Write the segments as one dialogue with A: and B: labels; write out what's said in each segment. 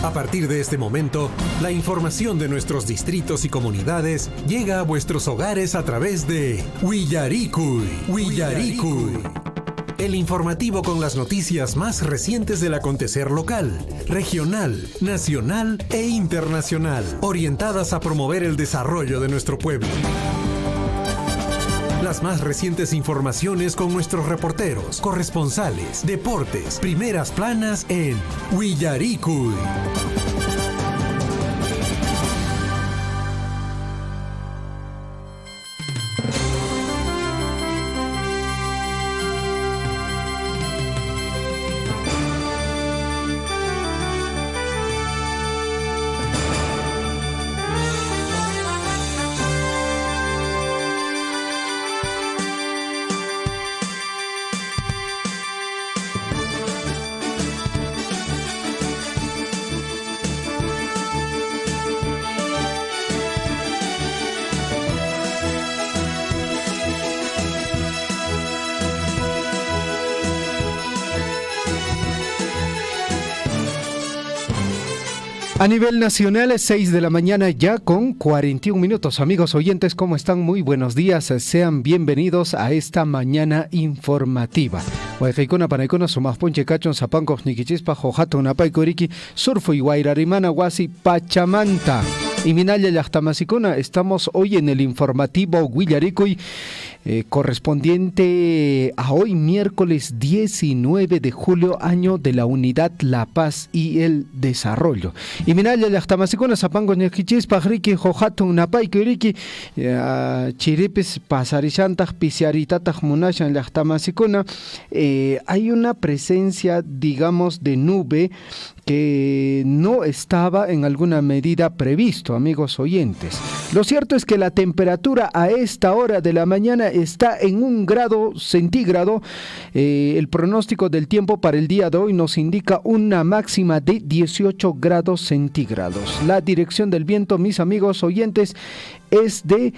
A: A partir de este momento, la información de nuestros distritos y comunidades llega a vuestros hogares a través de Willaricui. El informativo con las noticias más recientes del acontecer local, regional, nacional e internacional, orientadas a promover el desarrollo de nuestro pueblo. Las más recientes informaciones con nuestros reporteros, corresponsales, deportes, primeras planas en Willaricui.
B: A nivel nacional es 6 de la mañana ya con 41 minutos. Amigos oyentes, ¿cómo están? Muy buenos días. Sean bienvenidos a esta mañana informativa. Huaycaicuna, Panaicuna, Sumas Ponche, Cachon, Zapancos, Niquichispa, Jojato, Napaicoriki, Surfo y Guairarimana, Huasi, Pachamanta. Y Minaya Yachtamasicuna, estamos hoy en el informativo Willaricui, correspondiente a hoy, miércoles 19 de julio, año de la Unidad, la Paz y el Desarrollo. Y Minaya Yachtamasicuna, Zapangos, Niquichispa, Riki, Jojato, Napaicoriki, Chiripis, Pasarishantaj, Pisiaritataj, Munashan, Yachtamasicuna. Hay una presencia, digamos, de nube que no estaba en alguna medida previsto, amigos oyentes. Lo cierto es que la temperatura a esta hora de la mañana está en 1 grado centígrado. El pronóstico del tiempo para el día de hoy nos indica una máxima de 18 grados centígrados. La dirección del viento, mis amigos oyentes, es de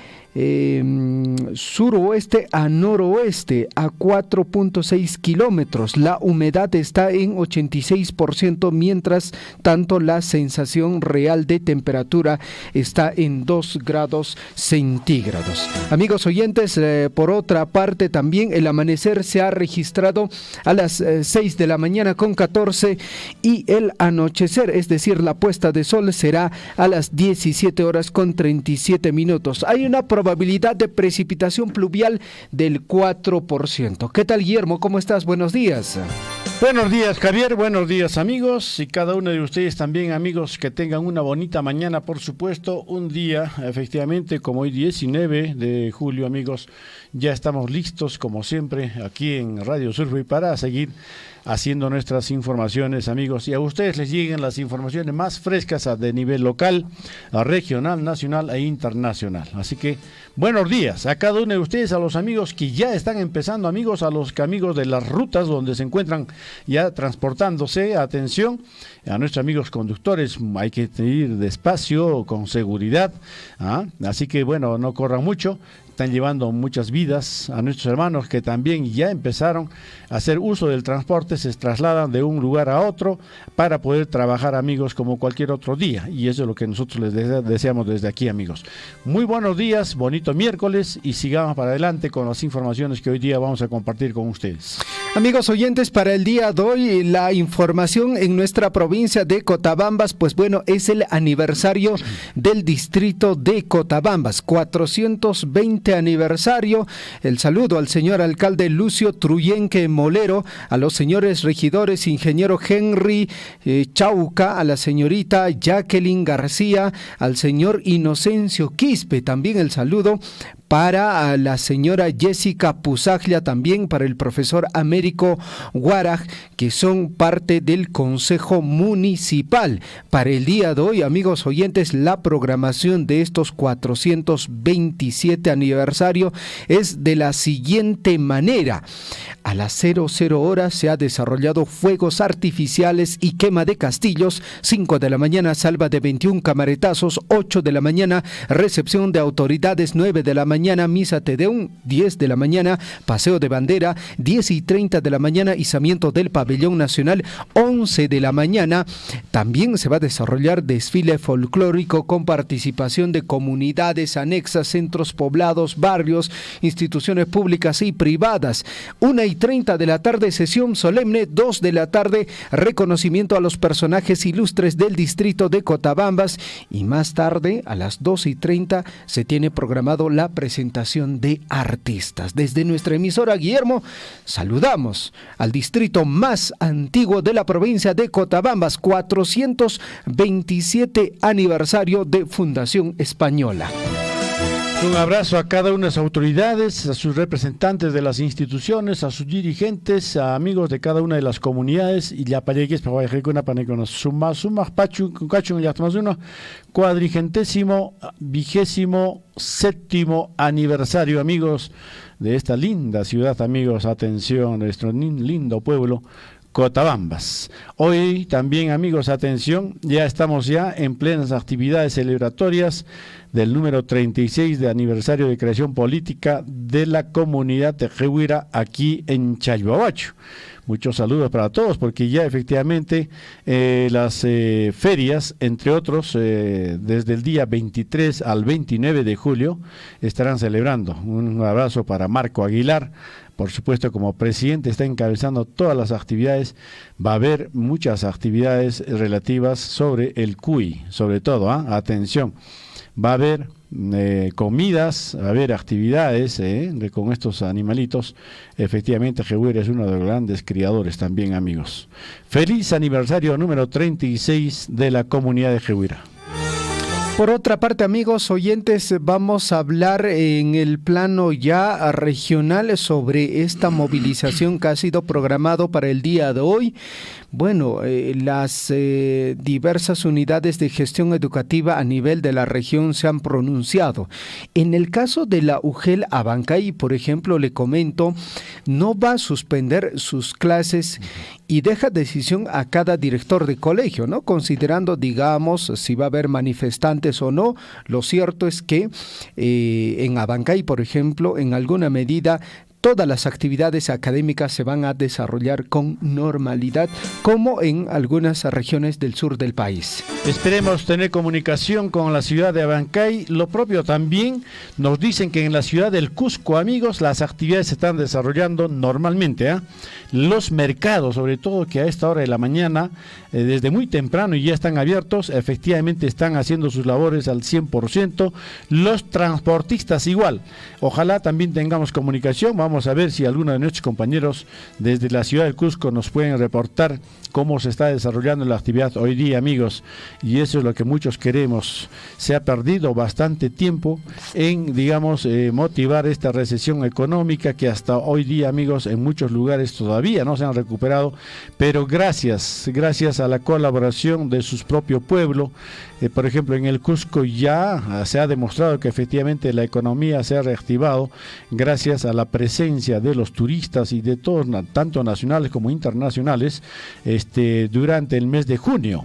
B: suroeste a noroeste a 4.6 kilómetros. La humedad está en 86%, mientras tanto la sensación real de temperatura está en 2 grados centígrados. Amigos oyentes, por otra parte también el amanecer se ha registrado a las 6 de la mañana con 14 y el anochecer, es decir, la puesta de sol, será a las 17 horas con 37 minutos. Hay una probabilidad de precipitación pluvial del 4%. ¿Qué tal, Guillermo? ¿Cómo estás? Buenos días.
C: Buenos días, Javier. Buenos días, amigos. Y cada uno de ustedes también, amigos, que tengan una bonita mañana, por supuesto. Un día, efectivamente, como hoy 19 de julio, amigos, ya estamos listos, como siempre, aquí en Radio Surfing para seguir haciendo nuestras informaciones, amigos, y a ustedes les lleguen las informaciones más frescas de nivel local, regional, nacional e internacional. Así que buenos días a cada uno de ustedes, a los amigos que ya están empezando, amigos, a los amigos de las rutas donde se encuentran ya transportándose. Atención a nuestros amigos conductores, hay que ir despacio, con seguridad, así que bueno, no corran mucho. Están llevando muchas vidas. A nuestros hermanos que también ya empezaron a hacer uso del transporte, se trasladan de un lugar a otro para poder trabajar, amigos, como cualquier otro día, y eso es lo que nosotros les deseamos desde aquí, amigos. Muy buenos días, bonito miércoles, y sigamos para adelante con las informaciones que hoy día vamos a compartir con ustedes.
B: Amigos oyentes, para el día de hoy la información en nuestra provincia de Cotabambas, pues bueno, es el aniversario del distrito de Cotabambas, 420 aniversario. El saludo al señor alcalde Lucio Truyenque Molero, a los señores regidores, ingeniero Henry Chauca, a la señorita Jacqueline García, al señor Inocencio Quispe, también el saludo para la señora Jessica Pusaglia, también para el profesor Américo Guaraj, que son parte del Consejo Municipal. Para el día de hoy, amigos oyentes, la programación de estos 427 aniversario es de la siguiente manera. A las 00 horas se ha desarrollado fuegos artificiales y quema de castillos. 5 de la mañana, salva de 21 camaretazos. 8 de la mañana, recepción de autoridades. 9 de la mañana, mañana, misa Te Deum. 10 de la mañana, paseo de bandera. 10:30 de la mañana, izamiento del pabellón nacional. 11 de la mañana, también se va a desarrollar desfile folclórico con participación de comunidades anexas, centros poblados, barrios, instituciones públicas y privadas. 1:30 de la tarde, sesión solemne. 2 de la tarde, reconocimiento a los personajes ilustres del distrito de Cotabambas. Y más tarde, a las 2:30, se tiene programado la presentación de artistas. Desde nuestra emisora, Guillermo, saludamos al distrito más antiguo de la provincia de Cotabambas, 427 aniversario de Fundación Española.
C: Un abrazo a cada una de las autoridades, a sus representantes de las instituciones, a sus dirigentes, a amigos de cada una de las comunidades y la paregues para una paneconos. Suma pachu cachun ya más uno 427º aniversario, amigos, de esta linda ciudad, amigos, atención, nuestro lindo pueblo Cotabambas. Hoy también, amigos, atención, ya estamos en plenas actividades celebratorias del número 36 de aniversario de creación política de la comunidad de Jehuira aquí en Chalhuahuacho. Muchos saludos para todos, porque ya efectivamente las ferias, entre otros, desde el día 23 al 29 de julio, estarán celebrando. Un abrazo para Marco Aguilar. Por supuesto, como presidente está encabezando todas las actividades. Va a haber muchas actividades relativas sobre el cuy, sobre todo, atención. Va a haber comidas, va a haber actividades con estos animalitos. Efectivamente, Jehuira es uno de los grandes criadores también, amigos. Feliz aniversario número 36 de la comunidad de Jehuira.
B: Por otra parte, amigos oyentes, vamos a hablar en el plano ya regional sobre esta movilización que ha sido programado para el día de hoy. Bueno, las diversas unidades de gestión educativa a nivel de la región se han pronunciado. En el caso de la UGEL Abancay, por ejemplo, le comento, no va a suspender sus clases y deja decisión a cada director de colegio, ¿no? Considerando, digamos, si va a haber manifestantes o no. Lo cierto es que en Abancay, por ejemplo, en alguna medida, todas las actividades académicas se van a desarrollar con normalidad, como en algunas regiones del sur del país.
C: Esperemos tener comunicación con la ciudad de Abancay. Lo propio también nos dicen que en la ciudad del Cusco, amigos, las actividades se están desarrollando normalmente. Los mercados, sobre todo que a esta hora de la mañana, desde muy temprano y ya están abiertos, efectivamente están haciendo sus labores al 100%. Los transportistas igual. Ojalá también tengamos comunicación. Vamos a ver si alguno de nuestros compañeros desde la ciudad del Cusco nos pueden reportar cómo se está desarrollando la actividad hoy día, amigos, y eso es lo que muchos queremos. Se ha perdido bastante tiempo en, digamos, motivar esta recesión económica que hasta hoy día, amigos, en muchos lugares todavía no se han recuperado, pero gracias a la colaboración de su propio pueblo. Por ejemplo, en el Cusco ya se ha demostrado que efectivamente la economía se ha reactivado gracias a la presencia de los turistas y de todos, tanto nacionales como internacionales, durante el mes de junio.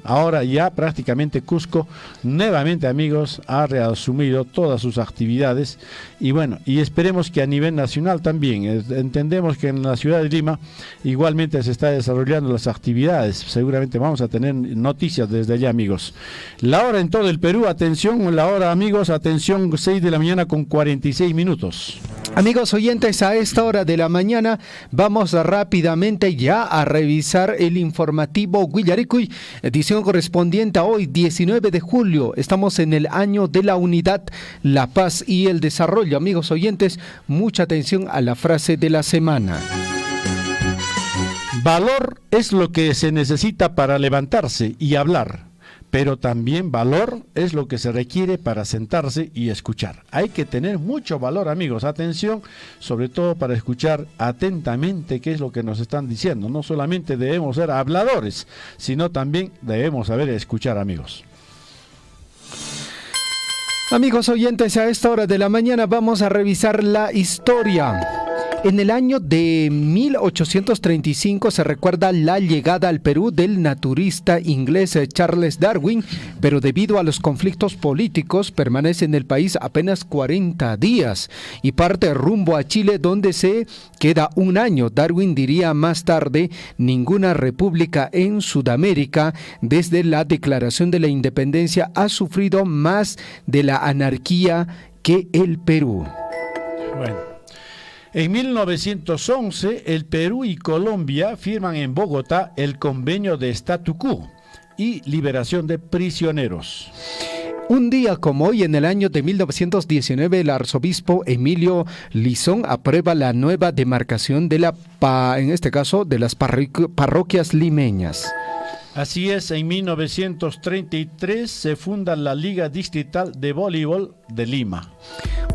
C: Ahora ya prácticamente Cusco nuevamente, amigos, ha reasumido todas sus actividades y bueno, y esperemos que a nivel nacional también. Entendemos que en la ciudad de Lima igualmente se está desarrollando las actividades. Seguramente vamos a tener noticias desde allá, amigos. La hora en todo el Perú, atención, la hora, amigos, atención, 6 de la mañana con 46 minutos.
B: Amigos oyentes, a esta hora de la mañana vamos rápidamente ya a revisar el informativo Guillaricuy, edición correspondiente a hoy, 19 de julio. Estamos en el año de la unidad, la paz y el desarrollo. Amigos oyentes, mucha atención a la frase de la semana.
C: Valor es lo que se necesita para levantarse y hablar. Pero también valor es lo que se requiere para sentarse y escuchar. Hay que tener mucho valor, amigos. Atención, sobre todo para escuchar atentamente qué es lo que nos están diciendo. No solamente debemos ser habladores, sino también debemos saber escuchar, amigos.
B: Amigos oyentes, a esta hora de la mañana vamos a revisar la historia. En el año de 1835 se recuerda la llegada al Perú del naturista inglés Charles Darwin, pero debido a los conflictos políticos permanece en el país apenas 40 días y parte rumbo a Chile, donde se queda un año. Darwin diría más tarde: ninguna república en Sudamérica desde la declaración de la independencia ha sufrido más de la anarquía que el Perú.
C: Bueno. En 1911, el Perú y Colombia firman en Bogotá el convenio de statu quo y liberación de prisioneros.
B: Un día como hoy, en el año de 1919, el arzobispo Emilio Lizón aprueba la nueva demarcación de en este caso, de las parroquias limeñas.
C: Así es, en 1933 se funda la Liga Distrital de Voleibol de Lima.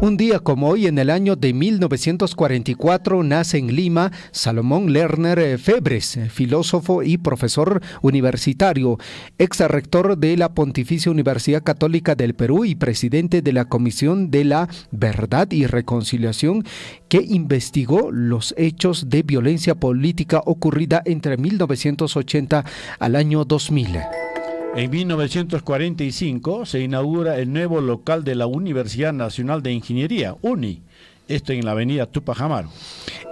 B: Un día como hoy, en el año de 1944, nace en Lima Salomón Lerner Febres, filósofo y profesor universitario, ex rector de la Pontificia Universidad Católica del Perú y presidente de la Comisión de la Verdad y Reconciliación, que investigó los hechos de violencia política ocurrida entre 1980 al año 2000.
C: En 1945 se inaugura el nuevo local de la Universidad Nacional de Ingeniería, UNI, esto en la avenida Tupac Amaru.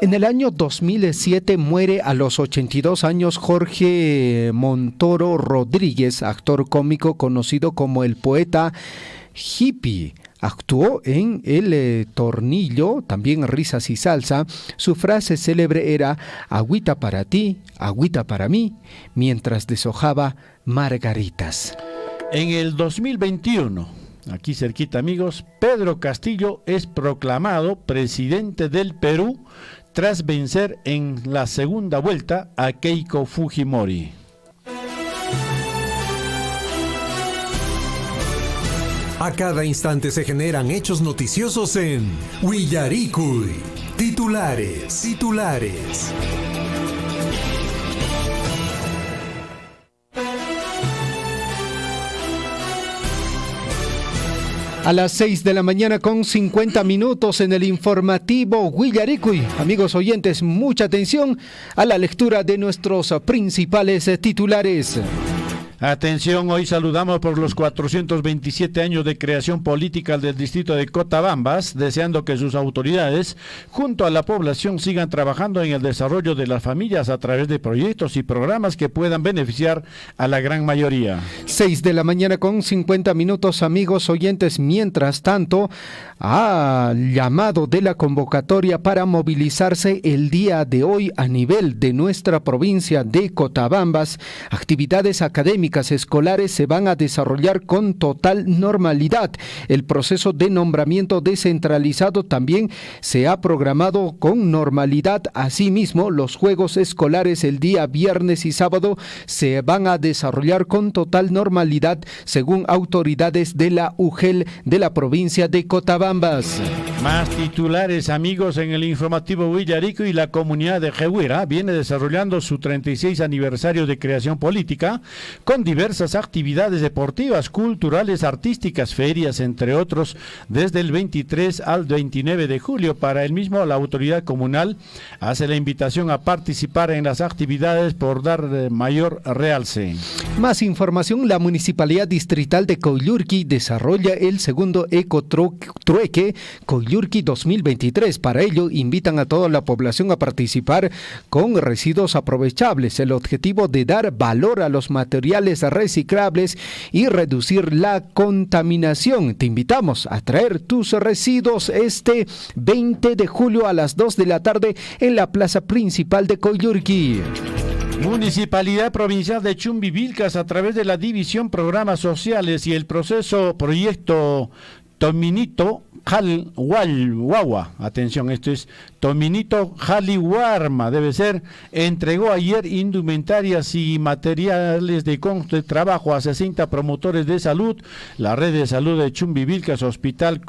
B: En el año 2007 muere a los 82 años Jorge Montoro Rodríguez, actor cómico conocido como el poeta hippie. Actuó en El Tornillo, también Risas y Salsa. Su frase célebre era: agüita para ti, agüita para mí, mientras deshojaba margaritas.
C: En el 2021, aquí cerquita amigos, Pedro Castillo es proclamado presidente del Perú tras vencer en la segunda vuelta a Keiko Fujimori.
A: A cada instante se generan hechos noticiosos en Willaricui. Titulares.
B: A las 6 de la mañana con 50 minutos en el informativo Willaricui. Amigos oyentes, mucha atención a la lectura de nuestros principales titulares.
C: Atención, hoy saludamos por los 427 años de creación política del distrito de Cotabambas, deseando que sus autoridades, junto a la población, sigan trabajando en el desarrollo de las familias a través de proyectos y programas que puedan beneficiar a la gran mayoría.
B: 6 de la mañana con 50 minutos, amigos oyentes. Mientras tanto, llamado de la convocatoria para movilizarse el día de hoy a nivel de nuestra provincia de Cotabambas. Actividades académicas escolares se van a desarrollar con total normalidad. El proceso de nombramiento descentralizado también se ha programado con normalidad. Asimismo, los juegos escolares el día viernes y sábado se van a desarrollar con total normalidad, según autoridades de la UGEL de la provincia de Cotabambas.
C: Más titulares, amigos, en el informativo Willaricui. La comunidad de Jehuira viene desarrollando su 36 aniversario de creación política con diversas actividades deportivas, culturales, artísticas, ferias, entre otros, desde el 23 al 29 de julio. Para el mismo, la autoridad comunal hace la invitación a participar en las actividades por dar mayor realce.
B: Más información, la Municipalidad Distrital de Coyurqui desarrolla el segundo Ecotrueque Coyurqui 2023. Para ello, invitan a toda la población a participar con residuos aprovechables. El objetivo de dar valor a los materiales reciclables y reducir la contaminación. Te invitamos a traer tus residuos este 20 de julio a las 2 de la tarde en la plaza principal de Coyurqui.
C: Municipalidad Provincial de Chumbivilcas, a través de la División Programas Sociales y el proyecto Tominito Jalihuarma, atención, esto es Tominito Jalihuarma, debe ser, entregó ayer indumentarias y materiales de trabajo a 60 promotores de salud. La red de salud de Chumbivilcas, Hospital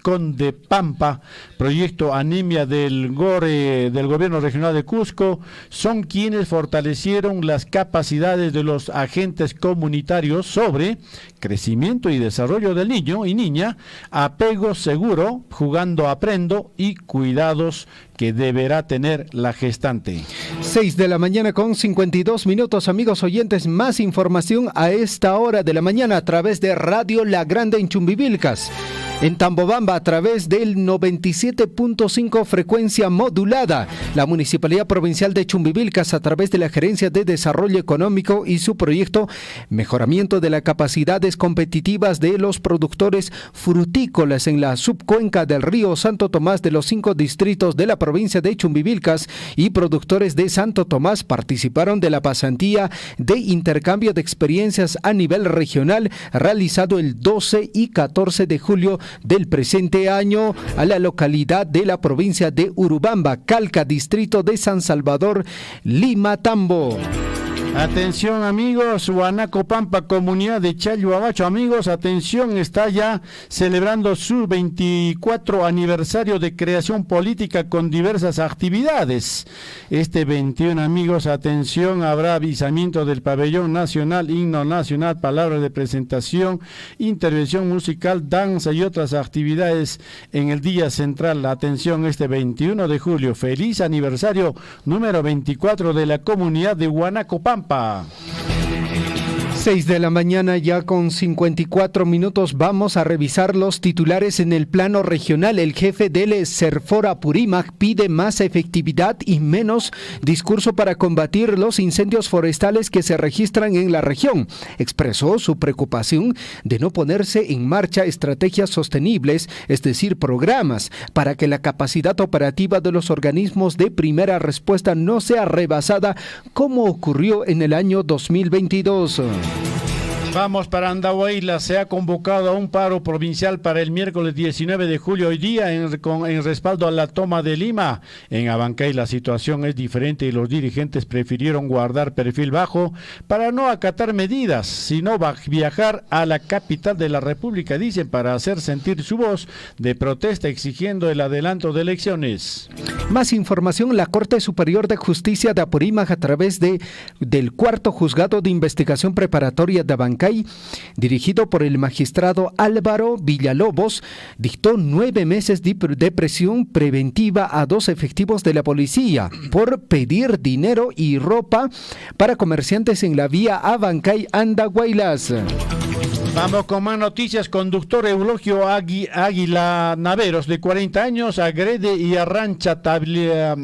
C: Conde Pampa, proyecto Anemia del Gobierno Regional de Cusco, son quienes fortalecieron las capacidades de los agentes comunitarios sobre crecimiento y desarrollo del niño y niña, apego seguro, jugando aprendo y cuidados que deberá tener la gestante.
B: 6 de la mañana con 52 minutos, amigos oyentes. Más información a esta hora de la mañana a través de Radio La Grande en Chumbivilcas. En Tambobamba a través del 97.5 frecuencia modulada. La Municipalidad Provincial de Chumbivilcas a través de la Gerencia de Desarrollo Económico y su proyecto Mejoramiento de las capacidades competitivas de los productores frutícolas en la subcuenca del río Santo Tomás de los 5 distritos de la provincia de Chumbivilcas y productores de Santo Tomás participaron de la pasantía de intercambio de experiencias a nivel regional realizado el 12 y 14 de julio del presente año a la localidad de la provincia de Urubamba, Calca, distrito de San Salvador, Lima, Tambo.
C: Atención amigos, Huanaco Pampa, comunidad de Chalhuabacho, amigos, atención, está ya celebrando su 24 aniversario de creación política con diversas actividades. Este 21, amigos, atención, habrá avisamiento del pabellón nacional, himno nacional, palabras de presentación, intervención musical, danza y otras actividades en el día central. Atención, este 21 de julio, feliz aniversario número 24 de la comunidad de Huanaco Pampa.
B: 6 de la mañana ya con 54 minutos. Vamos a revisar los titulares en el plano regional. El jefe del Serfor Apurímac pide más efectividad y menos discurso para combatir los incendios forestales que se registran en la región. Expresó su preocupación de no ponerse en marcha estrategias sostenibles, es decir, programas, para que la capacidad operativa de los organismos de primera respuesta no sea rebasada como ocurrió en el año 2022.
C: Vamos para Andahuayla, se ha convocado a un paro provincial para el miércoles 19 de julio, hoy día, en respaldo a la toma de Lima. En Abancay la situación es diferente y los dirigentes prefirieron guardar perfil bajo para no acatar medidas, sino viajar a la capital de la República, dicen, para hacer sentir su voz de protesta exigiendo el adelanto de elecciones.
B: Más información, la Corte Superior de Justicia de Apurímac a través del cuarto juzgado de investigación preparatoria de Abancay, dirigido por el magistrado Álvaro Villalobos, dictó 9 meses de prisión preventiva a 2 efectivos de la policía por pedir dinero y ropa para comerciantes en la vía Abancay-Andahuaylas.
C: Vamos con más noticias. Conductor Eulogio Águila Naveros, de 40 años, agrede y arrancha tablilla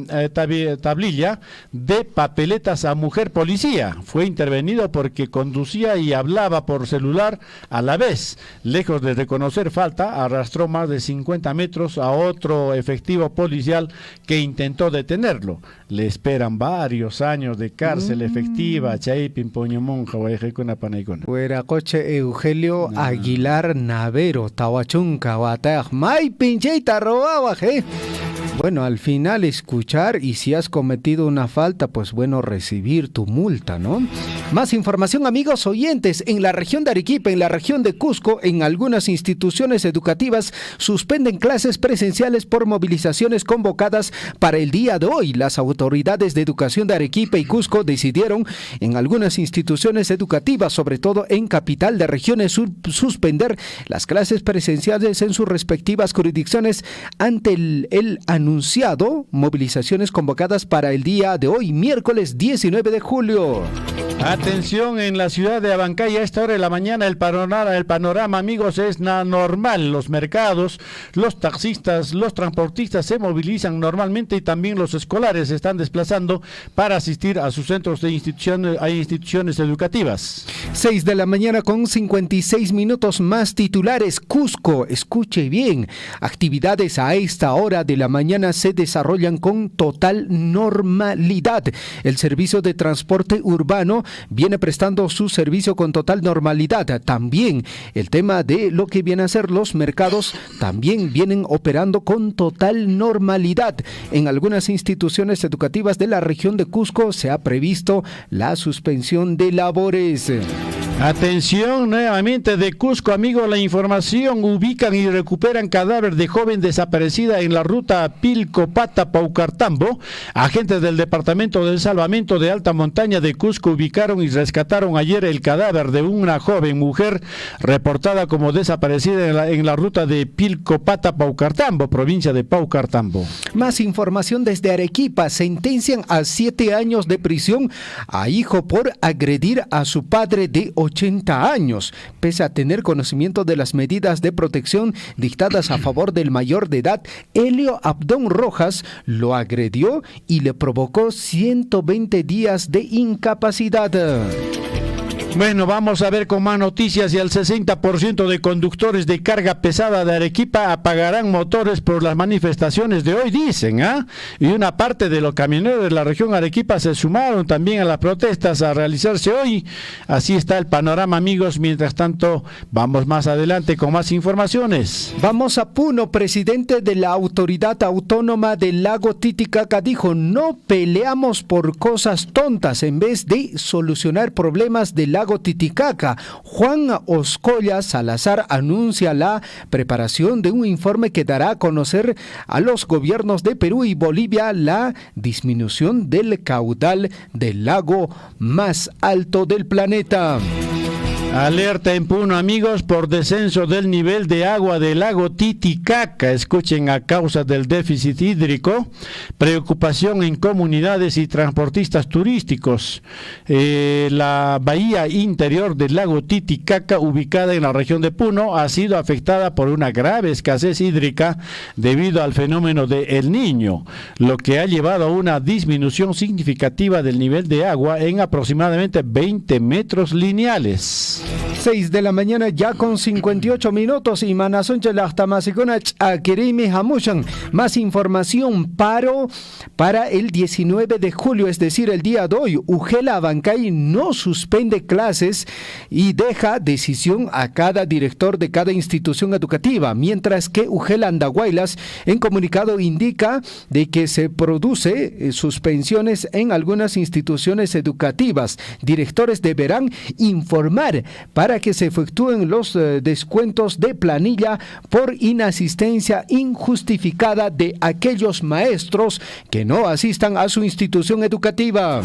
C: de papeletas a mujer policía. Fue intervenido porque conducía y hablaba por celular a la vez. Lejos de reconocer falta, arrastró más de 50 metros a otro efectivo policial que intentó detenerlo. Le esperan varios años de cárcel efectiva.
B: Fuera coche Eugenio Aguilar Navero, Tawachunca, Guatag, May Pincheita robaba, Bueno, al final escuchar, y si has cometido una falta, pues bueno, recibir tu multa, ¿no? Más información, amigos oyentes. En la región de Arequipa, en la región de Cusco, en algunas instituciones educativas suspenden clases presenciales por movilizaciones convocadas para el día de hoy. Las autoridades de educación de Arequipa y Cusco decidieron en algunas instituciones educativas, sobre todo en capital de regiones, suspender las clases presenciales en sus respectivas jurisdicciones ante el anunciado movilizaciones convocadas para el día de hoy, miércoles 19 de julio.
C: Atención, en la ciudad de Abancay a esta hora de la mañana el panorama, amigos, es normal. Los mercados, los taxistas, los transportistas se movilizan normalmente y también los escolares se están desplazando para asistir a sus centros de instituciones educativas.
B: 6 de la mañana con 56 minutos, más titulares. Cusco, escuche bien, actividades a esta hora de la mañana se desarrollan con total normalidad. El servicio de transporte urbano viene prestando su servicio con total normalidad. También el tema de lo que vienen a ser los mercados también vienen operando con total normalidad. En algunas instituciones educativas de la región de Cusco se ha previsto la suspensión de labores.
C: Atención nuevamente de Cusco, amigos, la información: ubican y recuperan cadáver de joven desaparecida en la ruta Pilcopata-Paucartambo. Agentes del Departamento del Salvamento de Alta Montaña de Cusco ubicaron y rescataron ayer el cadáver de una joven mujer reportada como desaparecida en la ruta de Pilcopata-Paucartambo, provincia de Paucartambo.
B: Más información desde Arequipa: sentencian a 7 años de prisión a hijo por agredir a su padre de 80 años. Pese a tener conocimiento de las medidas de protección dictadas a favor del mayor de edad, Helio Abdón Rojas lo agredió y le provocó 120 días de incapacidad.
C: Bueno, vamos a ver con más noticias. Y el 60% de conductores de carga pesada de Arequipa apagarán motores por las manifestaciones de hoy, dicen, Y una parte de los camioneros de la región Arequipa se sumaron también a las protestas a realizarse hoy. Así está el panorama, amigos. Mientras tanto, vamos más adelante con más informaciones.
B: Vamos a Puno. Presidente de la Autoridad Autónoma del Lago Titicaca dijo: no peleamos por cosas tontas en vez de solucionar problemas del lago Titicaca. Juan Oscolla Salazar anuncia la preparación de un informe que dará a conocer a los gobiernos de Perú y Bolivia la disminución del caudal del lago más alto del planeta.
C: Alerta en Puno, amigos, por descenso del nivel de agua del lago Titicaca. Escuchen: a causa del déficit hídrico, preocupación en comunidades y transportistas turísticos. La bahía interior del lago Titicaca, ubicada en la región de Puno, ha sido afectada por una grave escasez hídrica debido al fenómeno de El Niño, lo que ha llevado a una disminución significativa del nivel de agua en aproximadamente 20 metros lineales.
B: 6 de la mañana ya con 58 minutos y Manasoncha Lachtamasikonach Akirimi Hamushan. Más información: paro para el 19 de julio, es decir, el día de hoy. Ugela Abancay no suspende clases y deja decisión a cada director de cada institución educativa, mientras que Ugela Andahuaylas en comunicado indica de que se produce suspensiones en algunas instituciones educativas. Directores deberán informar para que se efectúen los descuentos de planilla por inasistencia injustificada de aquellos maestros que no asistan a su institución educativa.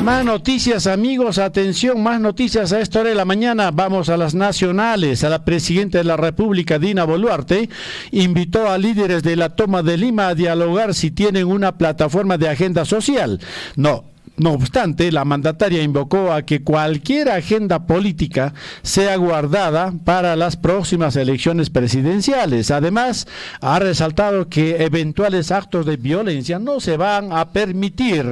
C: Más noticias, amigos, atención, más noticias a esta hora de la mañana. Vamos a las nacionales. A la presidenta de la República, Dina Boluarte, invitó a líderes de la Toma de Lima a dialogar si tienen una plataforma de agenda social. No obstante, la mandataria invocó a que cualquier agenda política sea guardada para las próximas elecciones presidenciales. Además, ha resaltado que eventuales actos de violencia no se van a permitir.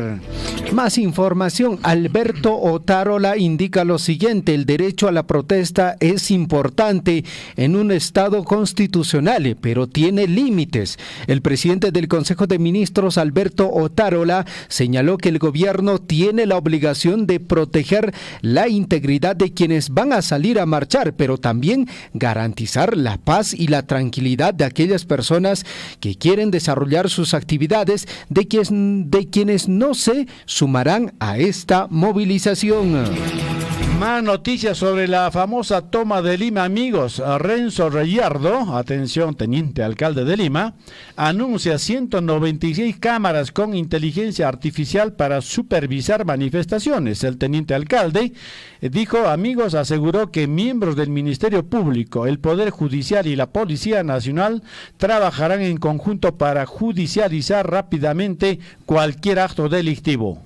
B: Más información: Alberto Otárola indica lo siguiente: el derecho a la protesta es importante en un Estado constitucional, pero tiene límites. El presidente del Consejo de Ministros, Alberto Otárola, señaló que el gobierno tiene la obligación de proteger la integridad de quienes van a salir a marchar, pero también garantizar la paz y la tranquilidad de aquellas personas que quieren desarrollar sus actividades, de quienes no se sumarán a esta movilización.
C: Más noticias sobre la famosa toma de Lima, amigos. Renzo Reyardo, atención, teniente alcalde de Lima, anuncia 196 cámaras con inteligencia artificial para supervisar manifestaciones. El teniente alcalde dijo, amigos, aseguró que miembros del Ministerio Público, el Poder Judicial y la Policía Nacional trabajarán en conjunto para judicializar rápidamente cualquier acto delictivo.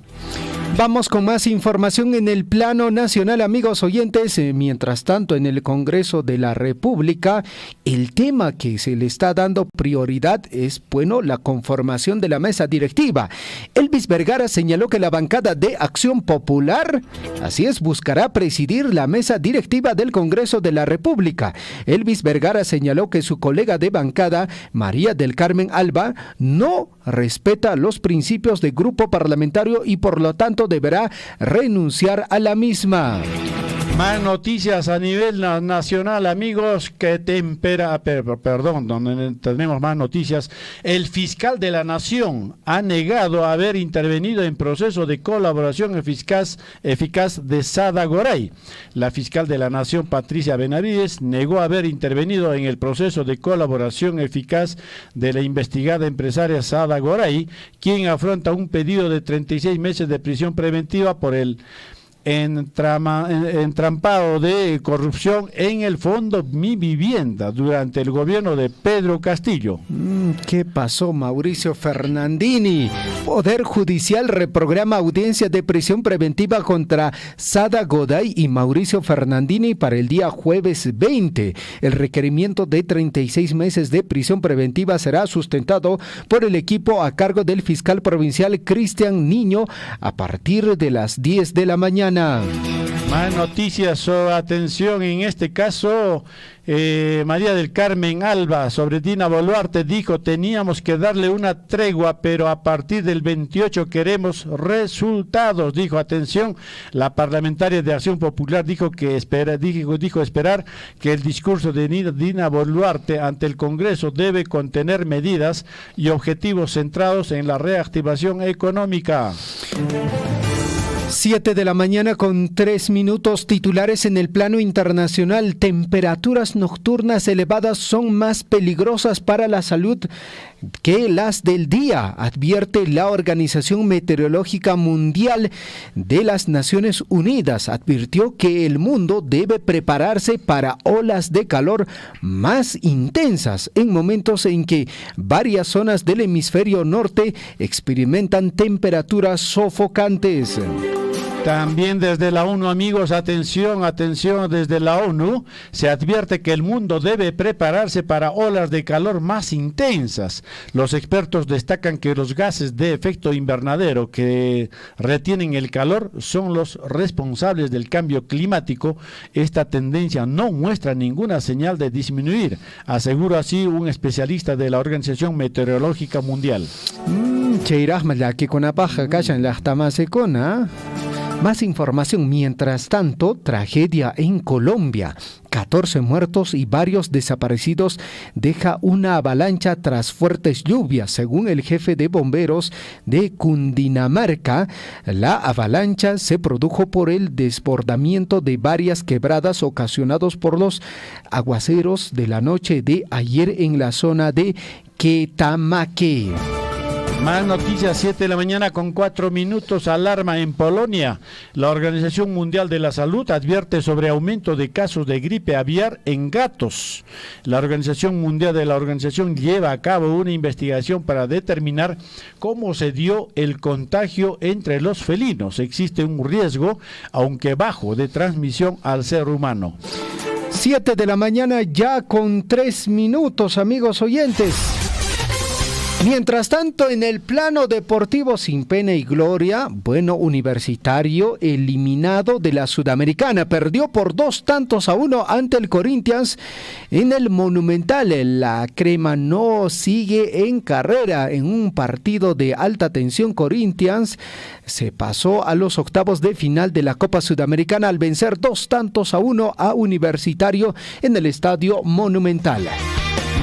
B: Vamos con más información en el plano nacional, amigos oyentes. Mientras tanto, en el Congreso de la República, el tema que se le está dando prioridad es, la conformación de la mesa directiva. Elvis Vergara señaló que la bancada de Acción Popular, así es, buscará presidir la mesa directiva del Congreso de la República. Elvis Vergara señaló que su colega de bancada, María del Carmen Alba, no respeta los principios del grupo parlamentario y por lo tanto deberá renunciar a la misma.
C: Más noticias a nivel nacional, amigos, donde tenemos más noticias. El fiscal de la Nación ha negado haber intervenido en proceso de colaboración eficaz de Sada Goray. La fiscal de la Nación, Patricia Benavides, negó haber intervenido en el proceso de colaboración eficaz de la investigada empresaria Sada Goray, quien afronta un pedido de 36 meses de prisión preventiva por el entrampado de corrupción en el fondo Mi Vivienda durante el gobierno de Pedro Castillo.
B: ¿Qué pasó, Mauricio Fernandini? Poder Judicial reprograma audiencia de prisión preventiva contra Sada Goday y Mauricio Fernandini para el día jueves 20. El requerimiento de 36 meses de prisión preventiva será sustentado por el equipo a cargo del fiscal provincial Cristian Niño a partir de las 10 de la mañana.
C: Más noticias, atención, en este caso, María del Carmen Alba sobre Dina Boluarte dijo: teníamos que darle una tregua, pero a partir del 28 queremos resultados. Dijo, atención, la parlamentaria de Acción Popular dijo esperar que el discurso de Dina Boluarte ante el Congreso debe contener medidas y objetivos centrados en la reactivación económica.
B: 7 de la mañana con 3 minutos. Titulares en el plano internacional. Temperaturas nocturnas elevadas son más peligrosas para la salud que las del día, advierte la Organización Meteorológica Mundial de las Naciones Unidas. Advirtió que el mundo debe prepararse para olas de calor más intensas en momentos en que varias zonas del hemisferio norte experimentan temperaturas sofocantes.
C: También desde la ONU, amigos, atención, desde la ONU se advierte que el mundo debe prepararse para olas de calor más intensas. Los expertos destacan que los gases de efecto invernadero que retienen el calor son los responsables del cambio climático. Esta tendencia no muestra ninguna señal de disminuir, asegura así un especialista de la Organización Meteorológica Mundial.
B: Más información. Mientras tanto, tragedia en Colombia. 14 muertos y varios desaparecidos deja una avalancha tras fuertes lluvias. Según el jefe de bomberos de Cundinamarca, la avalancha se produjo por el desbordamiento de varias quebradas ocasionados por los aguaceros de la noche de ayer en la zona de Quetamaque.
C: Más noticias, 7 de la mañana con 4 minutos. Alarma en Polonia. La Organización Mundial de la Salud advierte sobre aumento de casos de gripe aviar en gatos. La Organización Mundial lleva a cabo una investigación para determinar cómo se dio el contagio entre los felinos. Existe un riesgo, aunque bajo, de transmisión al ser humano.
B: 7 de la mañana ya con 3 minutos, amigos oyentes. Mientras tanto, en el plano deportivo, sin pena y gloria, Universitario eliminado de la Sudamericana, perdió por 2-1 ante el Corinthians en el Monumental. La crema no sigue en carrera. En un partido de alta tensión, Corinthians se pasó a los octavos de final de la Copa Sudamericana al vencer 2-1 a Universitario en el Estadio Monumental.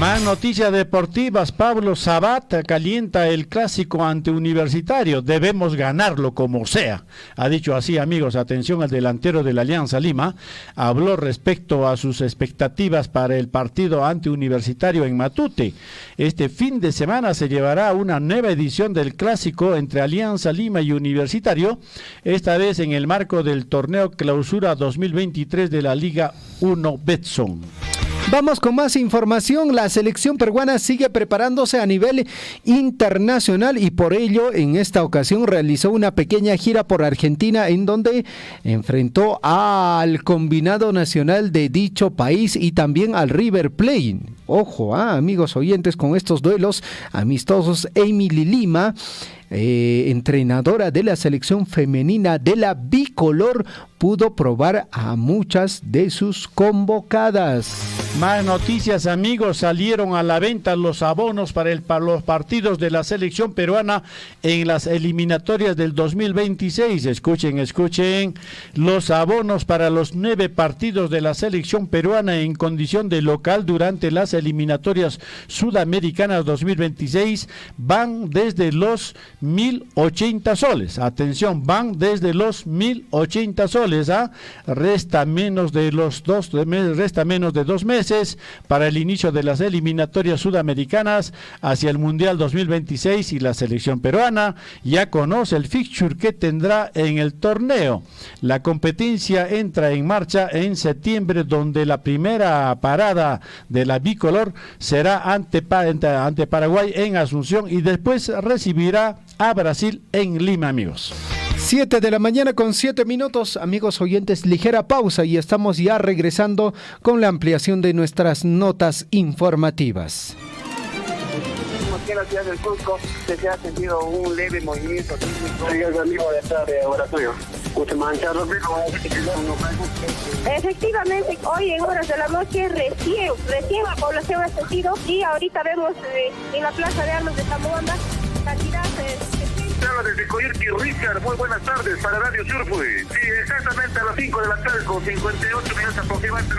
C: Más noticias deportivas. Pablo Sabat calienta el clásico ante Universitario. Debemos ganarlo como sea. Ha dicho así, amigos. Atención, el delantero de la Alianza Lima habló respecto a sus expectativas para el partido ante Universitario en Matute. Este fin de semana se llevará una nueva edición del clásico entre Alianza Lima y Universitario, esta vez en el marco del torneo Clausura 2023 de la Liga 1 Betson.
B: Vamos con más información. La selección peruana sigue preparándose a nivel internacional y por ello en esta ocasión realizó una pequeña gira por Argentina en donde enfrentó al combinado nacional de dicho país y también al River Plate. Ojo, amigos oyentes, con estos duelos amistosos. Emily Lima, entrenadora de la selección femenina de la bicolor, pudo probar a muchas de sus convocadas.
C: Más noticias, amigos. Salieron a la venta los abonos para los partidos de la selección peruana en las eliminatorias del 2026. Escuchen. Los abonos para los 9 partidos de la selección peruana en condición de local durante las eliminatorias sudamericanas 2026 van desde los 1.080 soles. Atención, van desde los 1.080 soles. Resta menos de 2 meses para el inicio de las eliminatorias sudamericanas hacia el Mundial 2026 y la selección peruana ya conoce el fixture que tendrá en el torneo. La competencia entra en marcha en septiembre, donde la primera parada de la bicolor será ante Paraguay en Asunción y después recibirá a Brasil en Lima, amigos.
B: 7 de la mañana con 7 minutos, amigos oyentes, ligera pausa y estamos ya regresando con la ampliación de nuestras notas informativas.
D: Aquí en la ciudad del Cusco se ha sentido un leve movimiento sísmico. Sí, es amigo de esta de laboratorio.
E: Efectivamente, hoy en horas de la noche recién la población ha sentido y ahorita vemos en la Plaza de Armas de Tamuanda cantidad
D: Habla desde Coyerqui, Richard, muy buenas tardes para Radio Surfui. Sí, exactamente a las 5 de la tarde, con 58 minutos aproximadamente.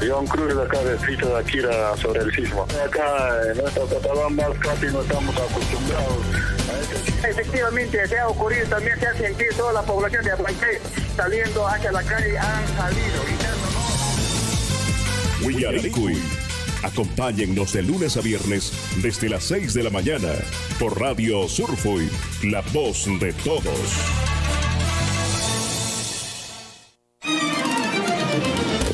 F: John Cruz, acá de Distrito de Akira, sobre el sismo. Acá en nuestra Cotabambas casi no estamos acostumbrados a este.
D: Efectivamente, se ha ocurrido, también se ha sentido toda la población de Abancay saliendo hacia la calle, han salido, gritando, ¿no?
G: Huillaricui. Acompáñennos de lunes a viernes desde las 6 de la mañana por Radio Surfui, la voz de todos.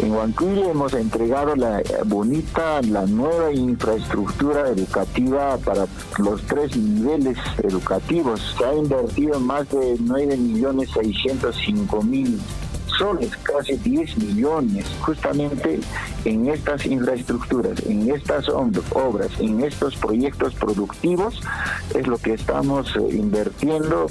H: En Huancuire hemos entregado la nueva infraestructura educativa para los 3 niveles educativos. Se ha invertido más de 9.605.000 soles, casi 10 millones, justamente en estas infraestructuras, en estas obras, en estos proyectos productivos, es lo que estamos invirtiendo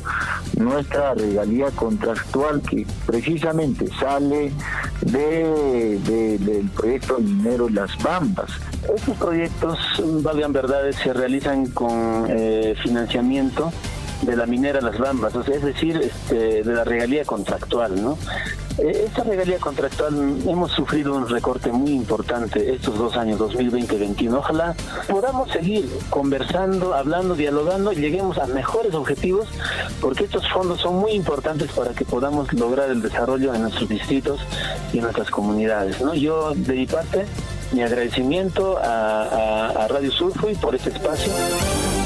H: nuestra regalía contractual que precisamente sale del proyecto minero Las Bambas.
I: Estos proyectos, valgan verdades, se realizan con financiamiento de la minera Las Bambas, o sea, es decir, de la regalía contractual, ¿no? Esta regalía contractual hemos sufrido un recorte muy importante estos 2 años, 2020-2021. Ojalá podamos seguir conversando, hablando, dialogando y lleguemos a mejores objetivos, porque estos fondos son muy importantes para que podamos lograr el desarrollo en nuestros distritos y en nuestras comunidades, ¿no? Yo, de mi parte, mi agradecimiento a Radio Surfui por este espacio.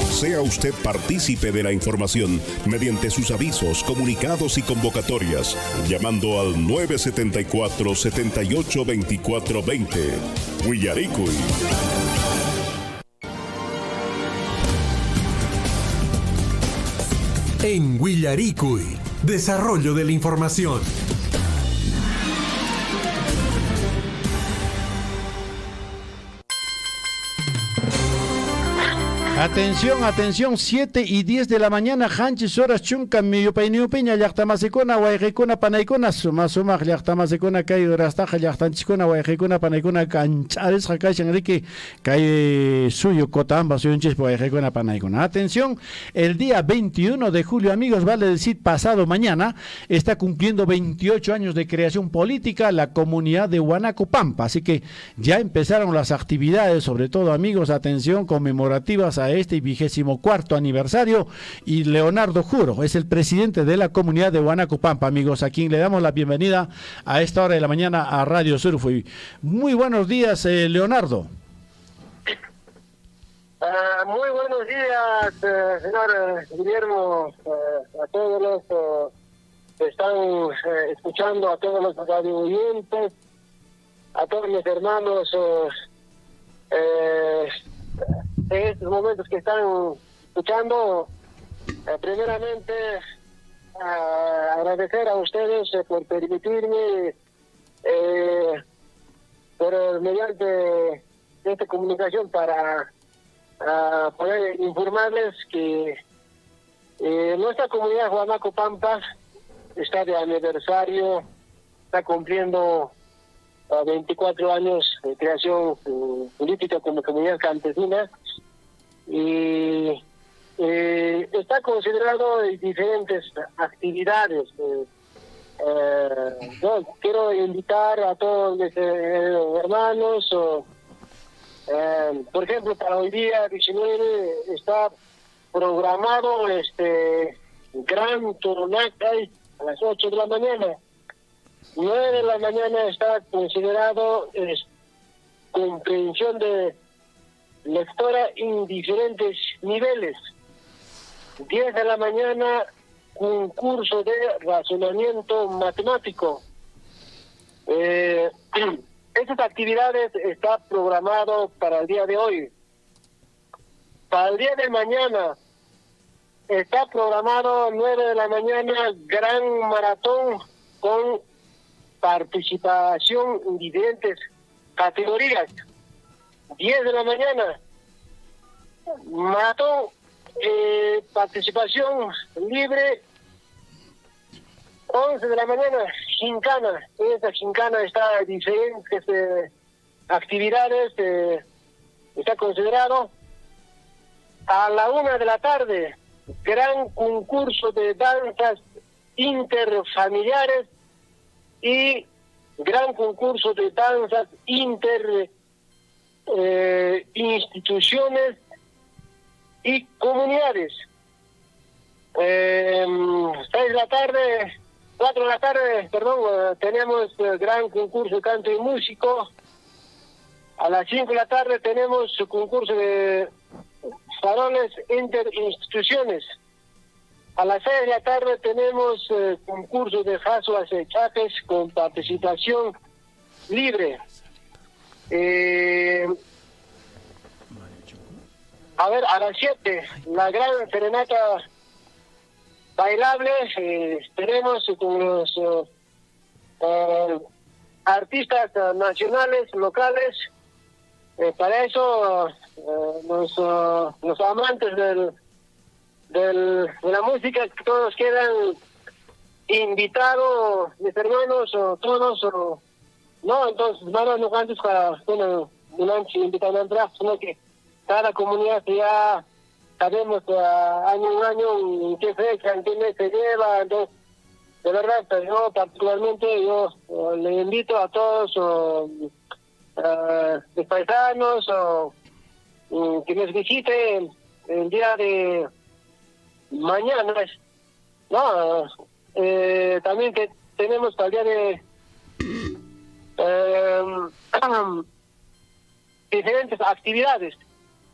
G: Sea usted partícipe de la información mediante sus avisos, comunicados y convocatorias, llamando al 974-782420. Huillaricui.
A: En Huillaricui, desarrollo de la información.
C: Atención, 7 y 10 de la mañana, hanchis horas chunka, miyupeña, llaqtamasicuna, guayjicuna, panaicuna, sumaq, llaqtamasicuna, kay horastaja, llaqtanchicuna, guayjicuna, panaicuna, canchares, jacachan, rique, kay suyo, cotamba, suyunchis, guayjicuna, panaicuna. Atención, el día 21 de julio, amigos, vale decir pasado mañana, está cumpliendo 28 años de creación política la comunidad de Huanaco Pampa, así que ya empezaron las actividades, sobre todo, amigos, atención, conmemorativas a este 24º aniversario, y Leonardo Juro es el presidente de la comunidad de Huanaco Pampa, amigos, a quien le damos la bienvenida a esta hora de la mañana a Radio Surfui. Muy buenos días, Leonardo.
D: Muy buenos días, señor Guillermo, a todos los que están escuchando, a todos los radio oyentes, a todos mis hermanos en estos momentos que están escuchando. Primeramente, agradecer a ustedes por permitirme, mediante esta comunicación, para poder informarles que nuestra comunidad Huanaco Pampa está de aniversario, está cumpliendo 24 años de creación política como comunidad campesina, y está considerado diferentes actividades. Yo quiero invitar a todos mis hermanos, por ejemplo, para hoy día 19 está programado gran Turunacay a las 8 de la mañana. 9 de la mañana está considerado comprensión de lectora en diferentes niveles. 10 de la mañana, concurso de razonamiento matemático. Estas actividades está programado para el día de hoy. Para el día de mañana está programado 9 de la mañana gran maratón con participación en diferentes categorías. 10 de la mañana maratón, participación libre. 11 de la mañana gincana. En esa gincana está diferentes actividades, está considerado. A la 1 de la tarde, gran concurso de danzas interfamiliares y gran concurso de danzas instituciones y comunidades. 6 de la tarde, 4 de la tarde, tenemos gran concurso de canto y músico. A las 5 de la tarde tenemos concurso de faroles interinstituciones. A las 6 de la tarde tenemos concurso de jasuas y chapes con participación libre. A las 7, la gran serenata bailable. Tenemos con los artistas nacionales, locales. Para eso, los amantes de la música, todos quedan invitados, mis hermanos, todos, no, entonces, no antes para invitar a entrar, sino que cada comunidad ya sabemos año en año en qué fecha, en qué mes se lleva. Entonces, de verdad, pues, yo particularmente le invito a todos los paisanos que nos visiten el día de mañana. También tenemos para el día de diferentes actividades.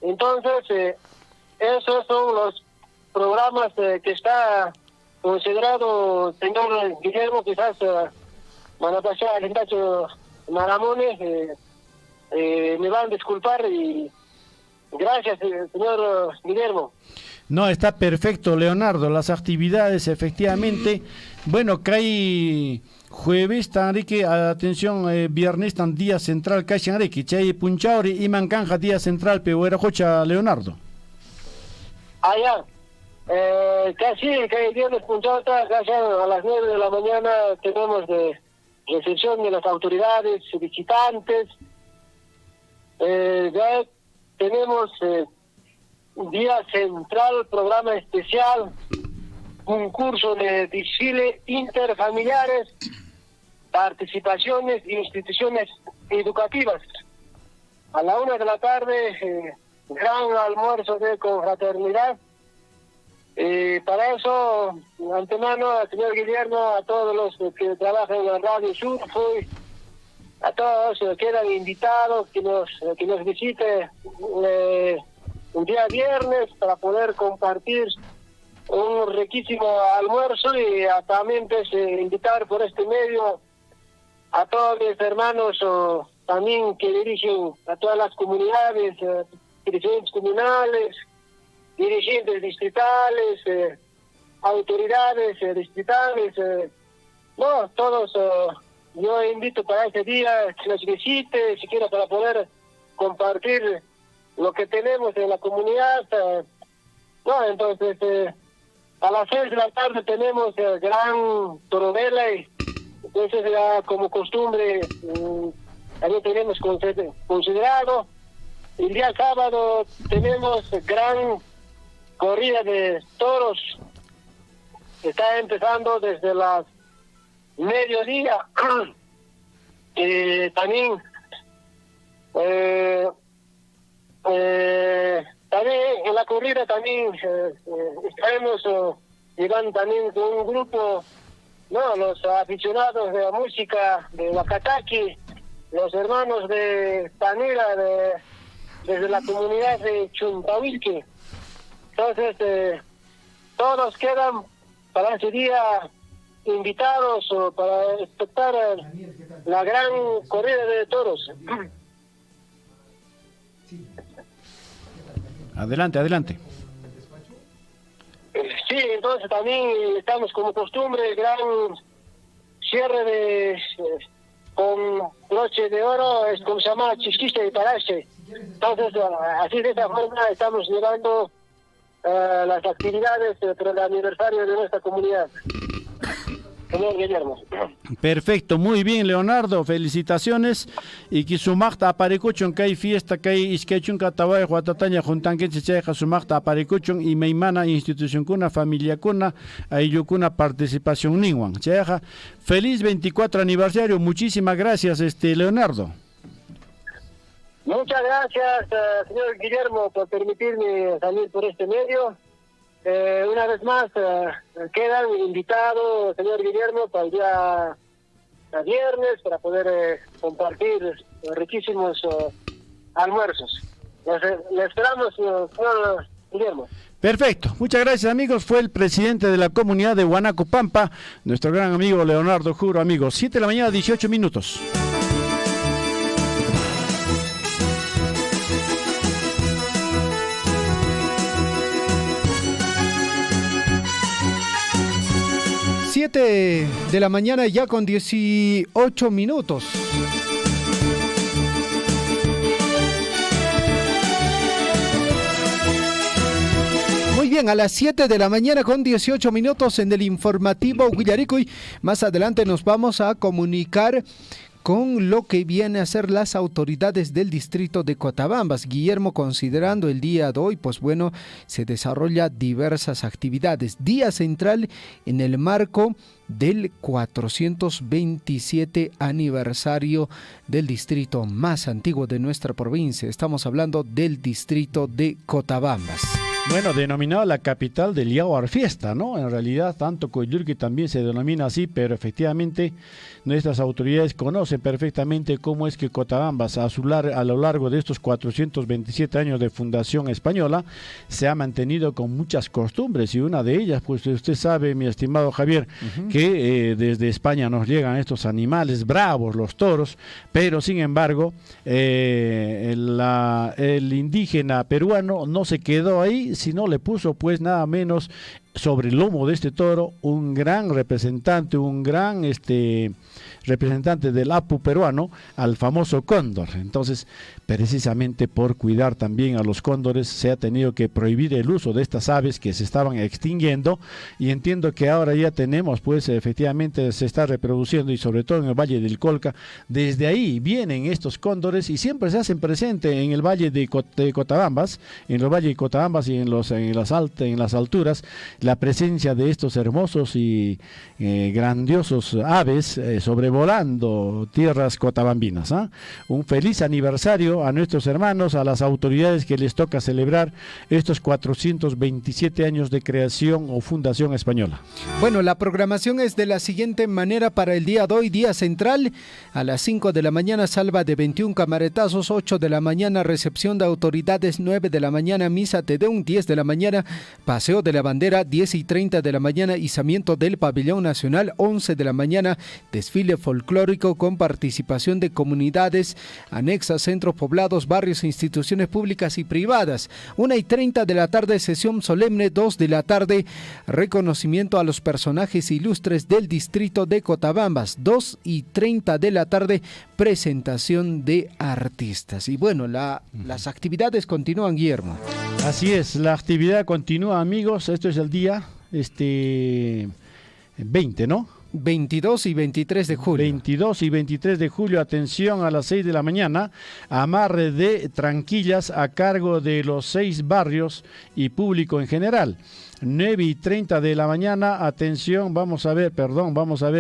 D: Entonces, esos son los programas que está considerado señor Guillermo. Quizás Manapachá, el Intacho Maramones, me van a disculpar, y gracias, señor Guillermo.
C: No, está perfecto, Leonardo. Las actividades, efectivamente, bueno, que hay jueves, que atención, viernes, tan día central, que chay punchauri y mancanja día central, pero jocha, Leonardo.
D: Ya. Casi, que hay viernes punchauta, casi a las 9 de la mañana tenemos de recepción de las autoridades, visitantes. Ya tenemos día central, programa especial, concurso de desfile interfamiliares, participaciones e instituciones educativas. A la 1 de la tarde, gran almuerzo de confraternidad. Para eso, antemano, al señor Guillermo, a todos los que trabajan en la Radio Surfui, a todos quedan invitados que nos visite un día viernes para poder compartir un riquísimo almuerzo, y también pues, invitar por este medio a todos mis hermanos también que dirigen a todas las comunidades, dirigentes comunales, dirigentes distritales, autoridades distritales, todos. Yo invito para este día que nos visite, siquiera para poder compartir lo que tenemos en la comunidad. Entonces, a las 6 de la tarde tenemos gran torovela, y entonces ya como costumbre también tenemos considerado. El día sábado tenemos gran corrida de toros. Está empezando desde las mediodía. También en la corrida también estaremos llevando también con un grupo, no, los aficionados de la música de Huacataqui, los hermanos de Tanira desde la comunidad de Chuntahuilque. Entonces todos quedan para ese día invitados para espectar la gran corrida de toros.
C: Adelante.
D: Sí, entonces también estamos como costumbre, el gran cierre con broche de oro, es como se llama, Chisquiste de Parache. Entonces, así de esta forma estamos llevando las actividades por el aniversario de nuestra comunidad. Señor Guillermo.
C: Perfecto, muy bien, Leonardo, felicitaciones. Y que sumacta aparecuchon, que hay fiesta, que hay isquechun, cataway, huatataña, juntan que checha, sumacta aparecuchon y meimana institución cuna, familia cuna, ayucuna participación ningwan. Cheja, feliz 24 aniversario, muchísimas gracias, Leonardo.
D: Muchas gracias, señor Guillermo, por permitirme salir por este medio. Una vez más, quedan invitados, señor Guillermo, para el día viernes, para poder compartir riquísimos almuerzos. Le esperamos, señor Guillermo.
C: Perfecto, muchas gracias, amigos. Fue el presidente de la comunidad de Huánuco Pampa, nuestro gran amigo Leonardo Juro, amigos. 7 de la mañana, 18 minutos.
B: De la mañana ya con 18 minutos. Muy bien, a las 7 de la mañana con 18 minutos en el informativo Huillaricuy. Más adelante nos vamos a comunicar con lo que viene a ser las autoridades del distrito de Cotabambas. Guillermo, considerando el día de hoy, pues bueno, se desarrolla diversas actividades. Día central en el marco del 427 aniversario del distrito más antiguo de nuestra provincia. Estamos hablando del distrito de Cotabambas.
C: Bueno, denominado la capital del Yaguar Fiesta, ¿no? En realidad, tanto Coyulqui también se denomina así, pero efectivamente nuestras autoridades conocen perfectamente cómo es que Cotabambas, a lo largo de estos 427 años de fundación española, se ha mantenido con muchas costumbres, y una de ellas, pues usted sabe, mi estimado Javier, que desde España nos llegan estos animales bravos, los toros, pero sin embargo, el indígena peruano no se quedó ahí, sino le puso pues nada menos sobre el lomo de este toro un gran representante, representante del Apu peruano, al famoso cóndor. Entonces, precisamente por cuidar también a los cóndores, se ha tenido que prohibir el uso de estas aves que se estaban extinguiendo, y entiendo que ahora ya tenemos, pues efectivamente se está reproduciendo, y sobre todo en el Valle del Colca, desde ahí vienen estos cóndores y siempre se hacen presentes en el Valle de Cotabambas, en el Valle de Cotabambas y en las alturas, la presencia de estos hermosos y grandiosos aves sobrevolando tierras cotabambinas. Un feliz aniversario a nuestros hermanos, a las autoridades que les toca celebrar estos 427 años de creación o fundación española.
B: Bueno, la programación es de la siguiente manera para el día de hoy. Día central, a las 5 de la mañana salva de 21 camaretazos, 8 de la mañana recepción de autoridades, 9 de la mañana misa Tedeum, 10 de la mañana paseo de la bandera, 10:30 de la mañana izamiento del pabellón nacional, 11 de la mañana desfile folclórico con participación de comunidades anexas, centros poblados, barrios e instituciones públicas y privadas. 1:30 de la tarde sesión solemne, 2 de la tarde reconocimiento a los personajes ilustres del distrito de Cotabambas, 2:30 de la tarde presentación de artistas. Y bueno, las actividades continúan, Guillermo.
C: Así es, la actividad continúa, amigos. Esto es el día 20, ¿no?
B: 22 y 23 de julio.
C: 22 y 23 de julio, atención, a las 6 de la mañana, amarre de tranquillas a cargo de los 6 barrios y público en general. 9 y 30 de la mañana, atención, vamos a ver,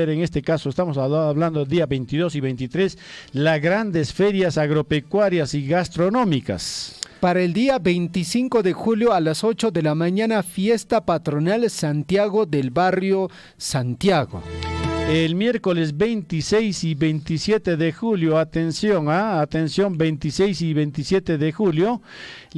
C: en este caso estamos hablando del día 22 y 23, las grandes ferias agropecuarias y gastronómicas.
B: Para el día 25 de julio a las 8 de la mañana, fiesta patronal Santiago del barrio Santiago.
C: El miércoles 26 y 27 de julio, atención, 26 y 27 de julio,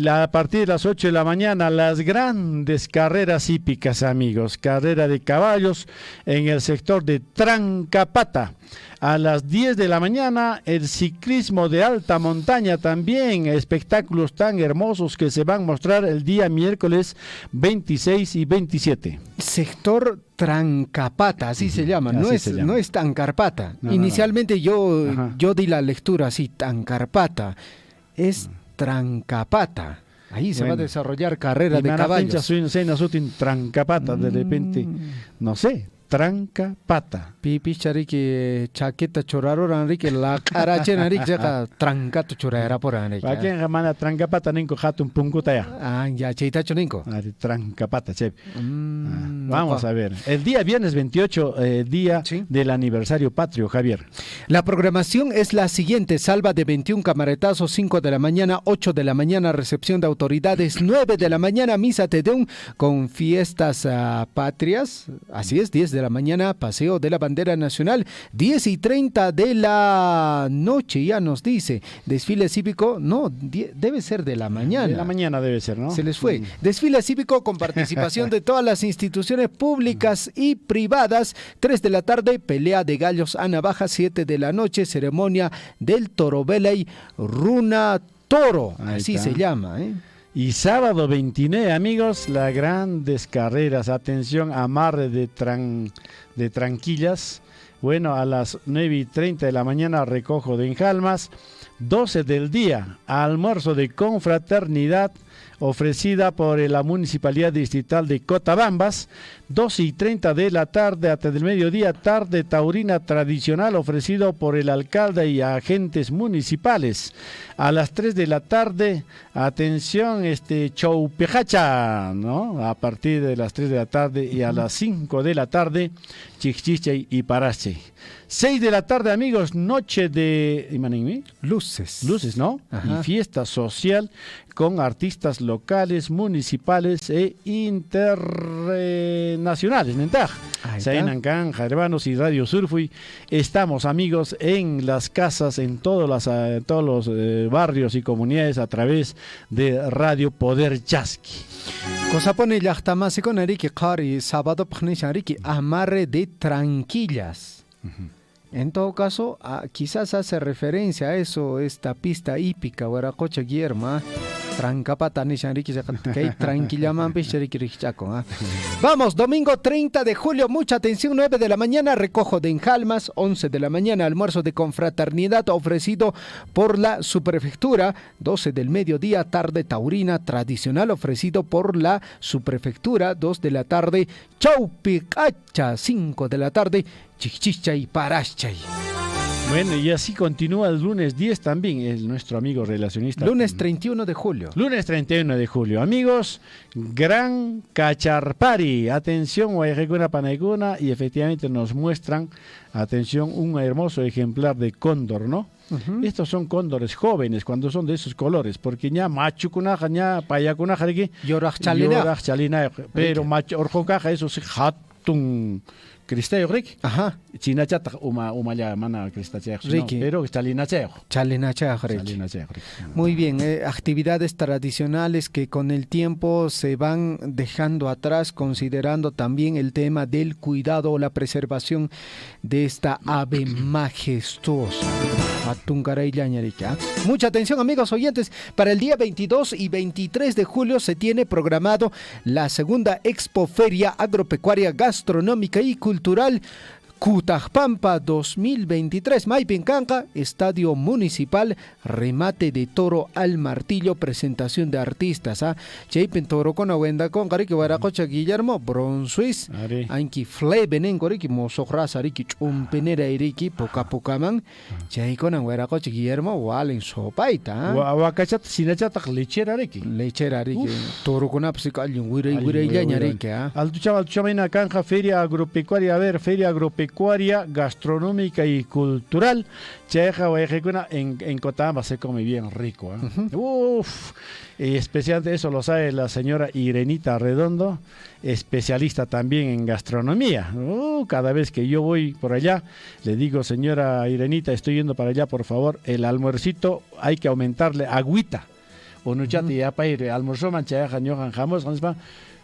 C: a partir de las 8 de la mañana, las grandes carreras hípicas, amigos, carrera de caballos en el sector de Trancapata. A las 10 de la mañana, el ciclismo de alta montaña también, espectáculos tan hermosos que se van a mostrar el día miércoles 26 y 27.
B: Sector Trancapata, así se llama, no es Tancarpata. Inicialmente yo di la lectura así, Tancarpata, es Trancapata. Ahí se va a desarrollar carrera de caballos.
C: Trancapata, de repente, no sé. Trancapata.
B: Pipi chariki chaqueta chorarora Enrique la cara chena Enrique trancato chorara por Enrique.
C: Aquí en Gamana Trancapata ninko hatun punkuta ya.
B: Ya cheita choninko.
C: Trancapata che. Vamos a ver. El día viernes 28 día del aniversario patrio, Javier.
B: La programación es la siguiente: salva de 21 camaretazos, 5 de la mañana, 8 de la mañana recepción de autoridades, 9 de la mañana misa te deum con fiestas patrias. Así es, 10 de la mañana, paseo de la bandera nacional, 10 y 30 de la noche, ya nos dice, desfile cívico, no, debe ser de la mañana.
C: De la mañana debe ser, ¿no?
B: Se les fue. Desfile cívico con participación de todas las instituciones públicas y privadas, 3 de la tarde, pelea de gallos a navaja, 7 de la noche, ceremonia del Toro Veley, Runa Toro, así se llama,
C: Y sábado 29, amigos, las grandes carreras, atención, amarre de tranquillas. Bueno, a las 9 y 30 de la mañana, recojo de enjalmas. 12 del día, almuerzo de confraternidad ofrecida por la Municipalidad Distrital de Cotabambas. 12 y 30 de la tarde hasta el mediodía, tarde taurina tradicional ofrecido por el alcalde y agentes municipales. A las 3 de la tarde, atención, choupejacha, ¿no? A partir de las 3 de la tarde y a las 5 de la tarde, chichicha y parache. 6 de la tarde, amigos, noche de
B: luces,
C: ¿no? Ajá. Y fiesta social con artistas locales, municipales e internacionales. Sainancan, Jarbanos y Radio Surfui. Estamos, amigos, en las casas, en todos los barrios y comunidades a través de Radio Poder Chasqui.
B: Cosa pone yachtamasi con Enrique Cari, sábado Enrique, amarre de tranquillas. En todo caso, quizás hace referencia a eso, esta pista hípica, Huaracocha Guillermo, Trancapata, tranquila, Vamos, domingo 30 de julio, mucha atención, 9 de la mañana, recojo de enjalmas, 11 de la mañana, almuerzo de confraternidad ofrecido por la subprefectura, 12 del mediodía, tarde taurina tradicional ofrecido por la subprefectura, 2 de la tarde, chaupicacha, 5 de la tarde, chichicha y parachay.
C: Bueno, y así continúa el lunes 10 también, nuestro amigo relacionista.
B: Lunes 31 de julio.
C: Lunes 31 de julio. Amigos, Gran Cacharpari. Atención, Guayajecuna Panaiguna, y efectivamente nos muestran, atención, un hermoso ejemplar de cóndor, ¿no? Estos son cóndores jóvenes cuando son de esos colores, porque ya macho kunaja, ya payakunaja,
B: yoraj chalina,
C: pero macho orjocaja, eso se hatun. Cristeo Rick.
B: Ajá.
C: Chinachata umaya mana cristacheo. Pero chalinacheo.
B: Muy bien, actividades tradicionales que con el tiempo se van dejando atrás, considerando también el tema del cuidado o la preservación de esta ave majestuosa. Mucha atención, amigos oyentes, para el día 22 y 23 de julio se tiene programado la segunda Expo Feria Agropecuaria Gastronómica y Cultural Cutajpampa 2023, Maypencanca, Estadio Municipal, remate de toro al martillo, presentación de artistas. Chaypen toro con Awenda con Gariki Baracocha Guillermo, Bronsuis, Anki Flebenen, Goriki Mosokras, Ariki Chumpenera Eriki, Pocapocaman, Chay con Aweracocha Guillermo, Walen Sopaita.
C: Wacachat, Sinachata, Lechera Ariki.
B: Lechera Ariki, toro con Apsical, Wire Yañariki.
C: Al Tuchamena Canja, Feria Agropecuaria, a ver, Feria Agropecuaria. Gastronómica y cultural. En Cotamba se come bien rico. Uf, y especialmente eso lo sabe la señora Irenita Redondo, especialista también en gastronomía. Cada vez que yo voy por allá, le digo, señora Irenita, estoy yendo para allá, por favor, el almuercito hay que aumentarle agüita. O no chate ya para ir, almuerzo manchaja, ñojan, jamos,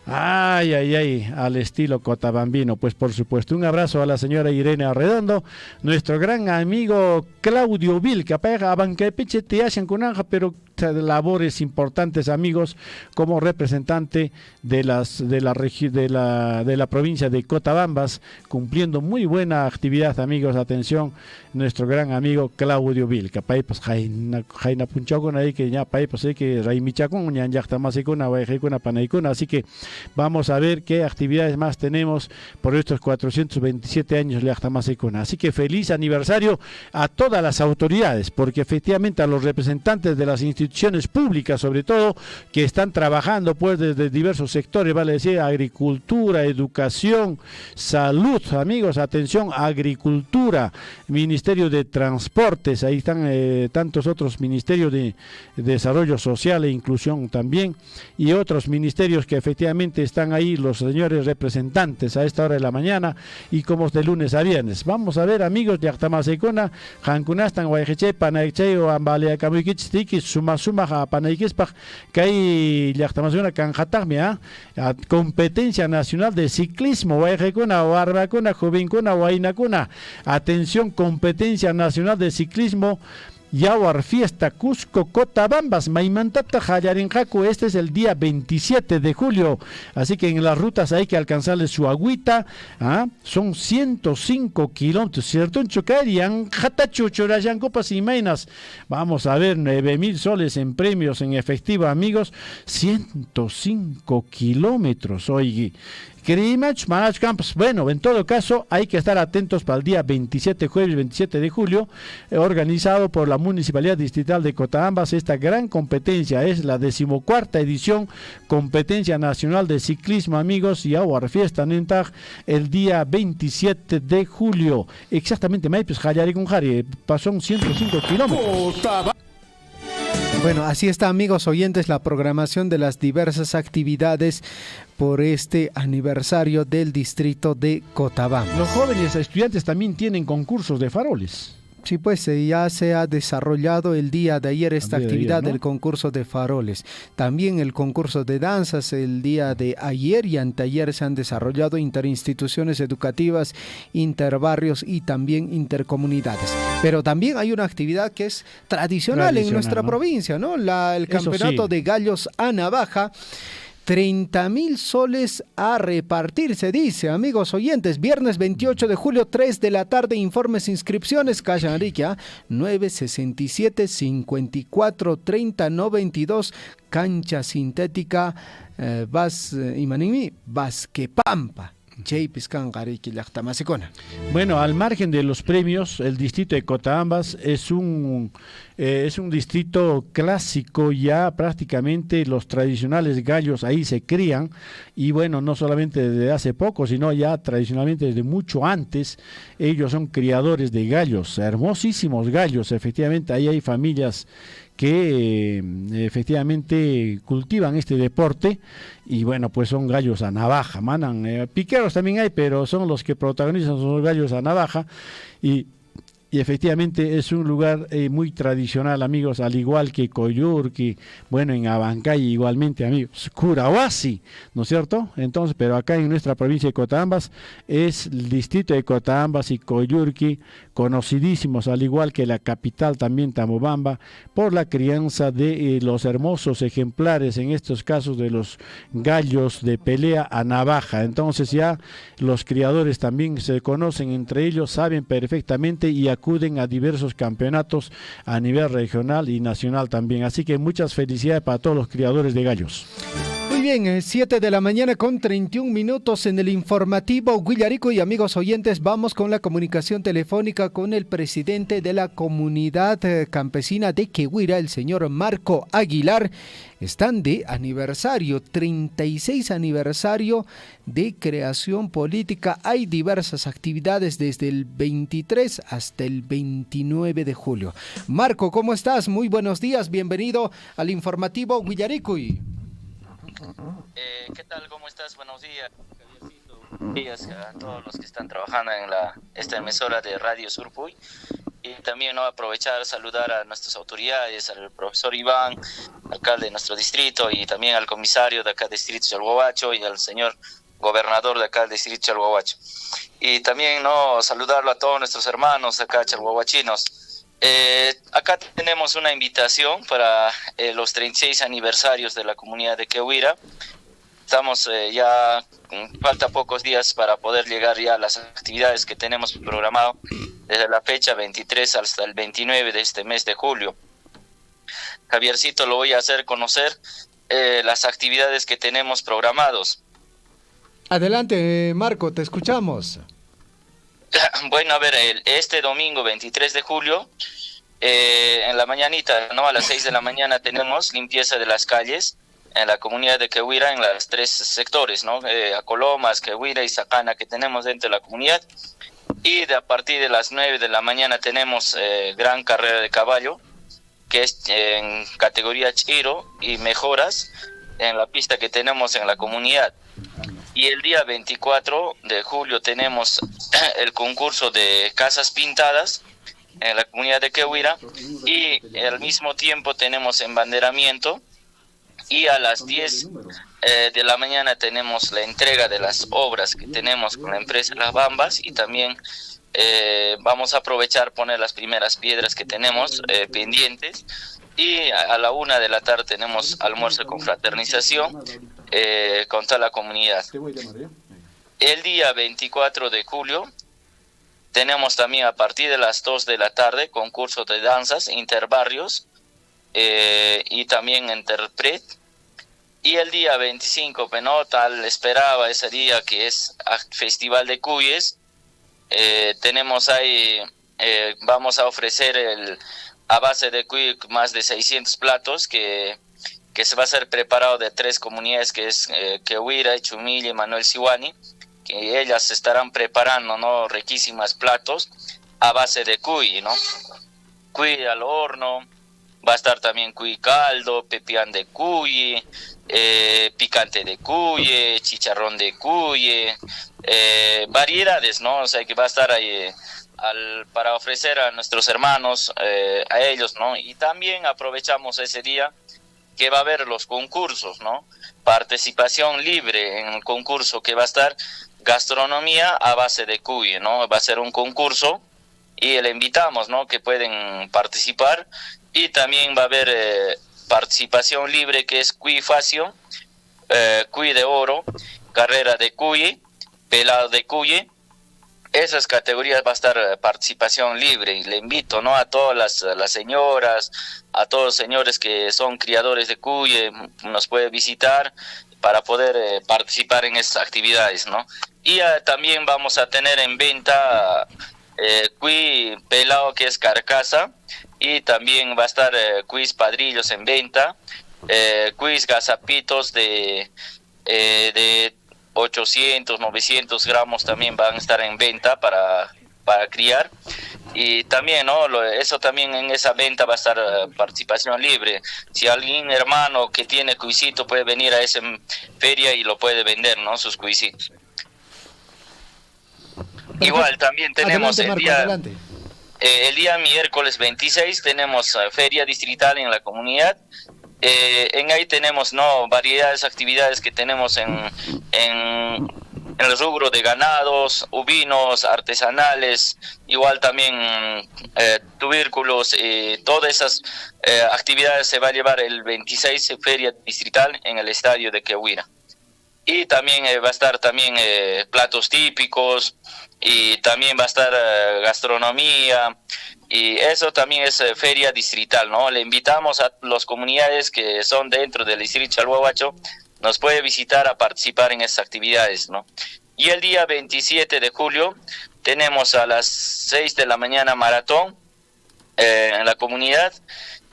C: ay, al estilo cotabambino. Pues por supuesto, un abrazo a la señora Irene Arredondo, nuestro gran amigo Claudio Vil, que apega a Bancapeche te hacen con anja, pero labores importantes, amigos, como representante de la provincia de Cotabambas, cumpliendo muy buena actividad, amigos. Atención, nuestro gran amigo Claudio Vil, que apay pues jaina punchacon ahí, que ya apay pues que raimichacon ya yachtamasicuna vaijecuna panaicuna. Así que vamos a ver qué actividades más tenemos por estos 427 años de Yachtamasicuna. Así que feliz aniversario a todas las autoridades, porque efectivamente a los representantes de las instituciones públicas, sobre todo, que están trabajando pues desde diversos sectores, vale decir, agricultura, educación, salud, amigos, atención, agricultura, Ministerio de Transportes, ahí están tantos otros ministerios de Desarrollo Social e Inclusión también, y otros ministerios que efectivamente están ahí, los señores representantes a esta hora de la mañana, y como de lunes a viernes. Vamos a ver, amigos, de Yachtamasicuna, Jankunastan, Guayjeche, Panayche, o Ambalea Camuiquichitiki, Suma Panayquespaj, que hay Yachtamasicuna Canjatagmia, competencia nacional de ciclismo, Guayjecuna, Barbacuna, Jovincuna, Guainacuna. Atención, competencia nacional de ciclismo. Yawar Fiesta Cusco Cotabambas Maimantata Jayarinjaco. Este es el día 27 de julio, así que en las rutas hay que alcanzarle su agüita. Son 105 kilómetros, ¿cierto? En Chocarian, Jatachuchorayan Copas y Mainas. Vamos a ver, 9,000 soles en premios en efectivo, amigos. 105 kilómetros, oye. Bueno, en todo caso hay que estar atentos para el día 27, jueves 27 de julio, organizado por la Municipalidad Distrital de Cotabambas. Esta gran competencia es la 14ª edición, competencia nacional de ciclismo, amigos, y Aguar Fiesta Nentag, el día 27 de julio. Exactamente, Maipes Jayari con Jari, pasó 105 kilómetros.
B: Bueno, así está, amigos oyentes, la programación de las diversas actividades por este aniversario del distrito de Cotabambas.
C: Los jóvenes estudiantes también tienen concursos de faroles.
B: Sí, pues ya se ha desarrollado el día de ayer esta actividad del concurso de faroles. También el concurso de danzas el día de ayer y anteayer se han desarrollado interinstituciones educativas, interbarrios y también intercomunidades. Pero también hay una actividad que es tradicional en nuestra provincia, ¿no? El campeonato de gallos a navaja. 30,000 soles a repartir, se dice, amigos oyentes. Viernes 28 de julio, 3 de la tarde, informes, inscripciones, calle Arica, 967 54 30 92, cancha sintética, Imanimi, Vasquepampa.
C: Bueno, al margen de los premios, el distrito de Cotabambas es un distrito clásico. Ya prácticamente los tradicionales gallos ahí se crían, y bueno, no solamente desde hace poco, sino ya tradicionalmente desde mucho antes. Ellos son criadores de gallos, hermosísimos gallos. Efectivamente, ahí hay familias que efectivamente cultivan este deporte, y bueno, pues son gallos a navaja, piqueros también hay, pero son los que protagonizan, son los gallos a navaja, y y efectivamente es un lugar muy tradicional, amigos, al igual que Coyurqui, bueno, en Abancay igualmente, amigos, Curahuasi, ¿no es cierto? Entonces, pero acá en nuestra provincia de Cotabambas es el distrito de Cotabambas y Coyurqui, conocidísimos, al igual que la capital también, Tamobamba, por la crianza de los hermosos ejemplares, en estos casos de los gallos de pelea a navaja. Entonces ya los criadores también se conocen entre ellos, saben perfectamente y acuden a diversos campeonatos a nivel regional y nacional también. Así que muchas felicidades para todos los criadores de gallos.
B: Muy bien, 7 de la mañana con 31 minutos en el informativo Huillarico. Y amigos oyentes, vamos con la comunicación telefónica con el presidente de la comunidad campesina de Quehuira, el señor Marco Aguilar. Están de aniversario, 36 aniversario de creación política. Hay diversas actividades desde el 23 hasta el 29 de julio. Marco, ¿cómo estás? Muy buenos días, bienvenido al informativo Huillarico.
J: ¿Qué tal? ¿Cómo estás? Buenos días, Javiercito. Buenos días a todos los que están trabajando en esta emisora de Radio Surpuy. Y también aprovechar, saludar a nuestras autoridades, al profesor Iván, alcalde de nuestro distrito, y también al comisario de acá del distrito Chalhuahuacho y al señor gobernador de acá del distrito Chalhuahuacho. Y también saludarlo a todos nuestros hermanos acá chalhuahuachinos. Acá tenemos una invitación para los 36 aniversarios de la comunidad de Quehuira. Estamos ya, falta pocos días para poder llegar ya a las actividades que tenemos programado desde la fecha 23 hasta el 29 de este mes de julio. Javiercito, lo voy a hacer conocer las actividades que tenemos programados.
B: Adelante, Marco, te escuchamos.
J: Bueno, a ver, este domingo 23 de julio, en la mañanita, a las 6 de la mañana tenemos limpieza de las calles en la comunidad de Quehuira, en los 3 sectores, Acolomas, Quehuira y Sacana, que tenemos dentro de la comunidad. Y a partir de las 9 de la mañana tenemos gran carrera de caballo, que es en categoría Chiro, y mejoras en la pista que tenemos en la comunidad. Y el día 24 de julio tenemos el concurso de casas pintadas en la comunidad de Quehuira, y al mismo tiempo tenemos embanderamiento, y a las 10 de la mañana tenemos la entrega de las obras que tenemos con la empresa Las Bambas, y también vamos a aprovechar poner las primeras piedras que tenemos pendientes. Y a la 1 de la tarde tenemos almuerzo con fraternización con toda la comunidad. El día 24 de julio tenemos también a partir de las 2 de la tarde concurso de danzas interbarrios y también interpret. Y el día 25, tal esperaba ese día, que es Festival de Cuyes. Tenemos ahí, vamos a ofrecer a base de cuy más de 600 platos que se va a ser preparado de 3 comunidades, que es Quehuira, Chumilla y Manuel Sihuani, que ellas estarán preparando riquísimas platos a base de cuy, cuy al horno. Va a estar también cuy caldo, pepián de cuy, picante de cuy, chicharrón de cuy, variedades, o sea que va a estar ahí para ofrecer a nuestros hermanos, a ellos, y también aprovechamos ese día que va a haber los concursos, participación libre en el concurso, que va a estar gastronomía a base de cuy, va a ser un concurso y le invitamos, que pueden participar. Y también va a haber participación libre, que es cuy facio, cuy de oro, carrera de cuy, pelado de cuy. Esas categorías va a estar participación libre, y le invito a todas las señoras, a todos los señores que son criadores de cuy, nos puede visitar para poder participar en estas actividades, Y también vamos a tener en venta cuy pelado, que es carcasa, y también va a estar cuis padrillos en venta, cuis gazapitos de 800, 900 gramos también van a estar en venta para criar. Y también, eso también, en esa venta va a estar participación libre. Si alguien hermano que tiene cuisito puede venir a esa feria y lo puede vender, sus cuisitos. Igual también tenemos adelante, el día miércoles 26 tenemos feria distrital en la comunidad. En ahí tenemos variedades, actividades que tenemos en el rubro de ganados, ovinos, artesanales, igual también tubérculos, todas esas actividades se va a llevar el 26 feria distrital en el estadio de Quehuira. Y también va a estar también platos típicos, y también va a estar gastronomía, y eso también es feria distrital, ¿no? Le invitamos a las comunidades que son dentro del distrito Chalhuahuacho, nos puede visitar a participar en esas actividades, ¿no? Y el día 27 de julio tenemos a las 6 de la mañana maratón en la comunidad,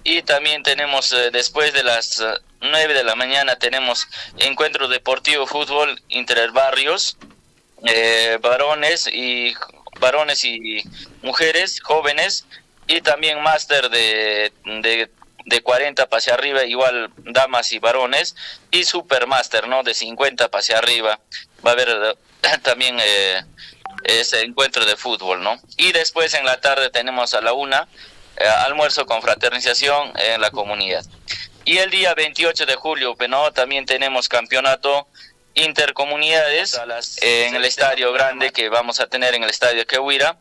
J: y también tenemos después de las 9 de la mañana tenemos encuentro deportivo fútbol interbarrios, varones y mujeres jóvenes, y también máster de 40 hacia arriba, igual damas y varones, y supermaster, ¿no? De 50 hacia arriba. Va a haber también ese encuentro de fútbol, ¿no? Y después en la tarde tenemos a la 1 almuerzo con fraternización en la comunidad. Y el día 28 de julio, ¿no? También tenemos campeonato intercomunidades en el estadio grande que vamos a tener en el estadio Quehuira.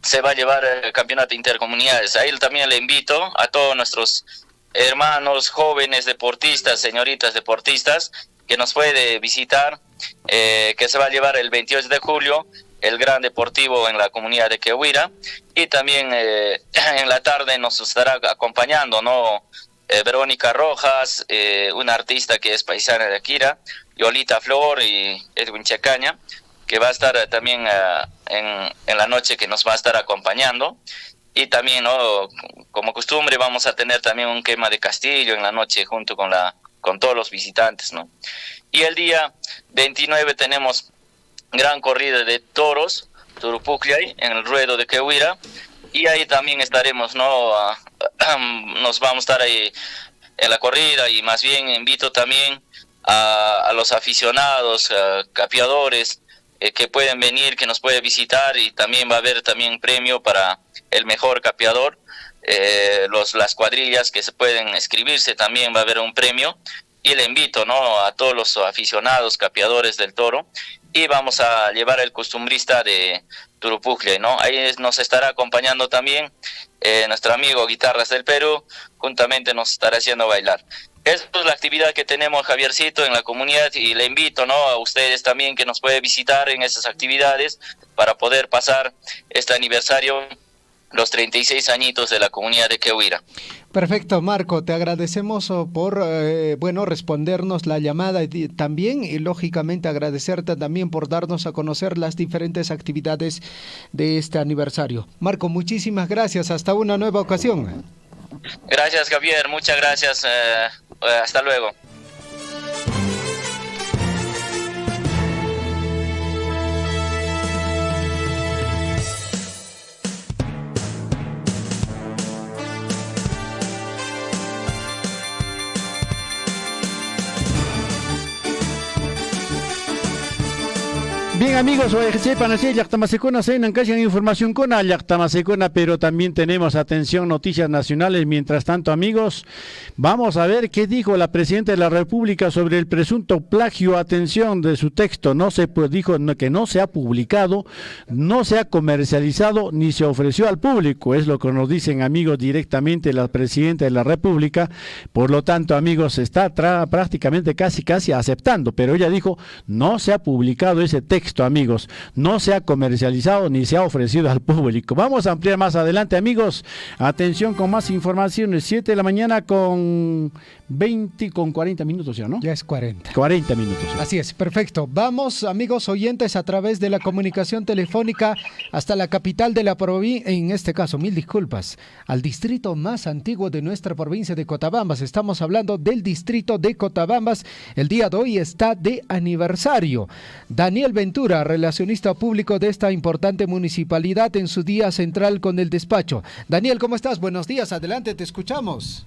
J: Se va a llevar el campeonato intercomunidades. Ahí también le invito a todos nuestros hermanos, jóvenes deportistas, señoritas deportistas, que nos puede visitar, que se va a llevar el 28 de julio, el gran deportivo en la comunidad de Quehuira. Y también en la tarde nos estará acompañando, ¿no? Verónica Rojas, una artista que es paisana de Akira, Yolita Flor y Edwin Chacaña, que va a estar también en la noche, que nos va a estar acompañando. Y también, ¿no? Como costumbre, vamos a tener también un quema de castillo en la noche junto con todos los visitantes, ¿no? Y el día 29 tenemos gran corrida de toros, Turupucliay, en el ruedo de Quehuira, y ahí también estaremos, ¿no? Nos vamos a estar ahí en la corrida, y más bien invito también a los aficionados, capeadores, que pueden venir, que nos pueden visitar, y también va a haber también premio para el mejor capeador. Las cuadrillas que se pueden inscribirse, también va a haber un premio, y le invito, ¿no? A todos los aficionados, capeadores del toro, y vamos a llevar el costumbrista de Turupucle, ¿no? Ahí nos estará acompañando también nuestro amigo Guitarras del Perú, juntamente nos estará haciendo bailar. Esa es la actividad que tenemos, Javiercito, en la comunidad, y le invito, ¿no? A ustedes también que nos pueden visitar en esas actividades para poder pasar este aniversario, los 36 añitos de la comunidad de Quehuira.
B: Perfecto, Marco, te agradecemos por respondernos la llamada también, y lógicamente agradecerte también por darnos a conocer las diferentes actividades de este aniversario. Marco, muchísimas gracias, hasta una nueva ocasión.
J: Gracias, Javier, muchas gracias, hasta luego.
C: Bien, amigos, sepan así, Yactamasecona, Senan, casi información con Yactamasecona, pero también tenemos, atención, noticias nacionales. Mientras tanto, amigos, vamos a ver qué dijo la presidenta de la República sobre el presunto plagio. Atención, de su texto, dijo que no se ha publicado, no se ha comercializado, ni se ofreció al público. Es lo que nos dicen, amigos, directamente la presidenta de la República. Por lo tanto, amigos, está prácticamente casi aceptando, pero ella dijo, no se ha publicado ese texto, amigos, no se ha comercializado ni se ha ofrecido al público. Vamos a ampliar más adelante, amigos. Atención con más informaciones. 7 de la mañana con 40 minutos ya, ¿no?
B: Ya es 40.
C: 40 minutos. Ya.
B: Así es, perfecto. Vamos, amigos oyentes, a través de la comunicación telefónica hasta la capital de la provincia, en este caso, mil disculpas, al distrito más antiguo de nuestra provincia de Cotabambas. Estamos hablando del distrito de Cotabambas. El día de hoy está de aniversario. Daniel Ventura, relacionista público de esta importante municipalidad, en su día central con el despacho. Daniel, ¿cómo estás? Buenos días, adelante, te escuchamos.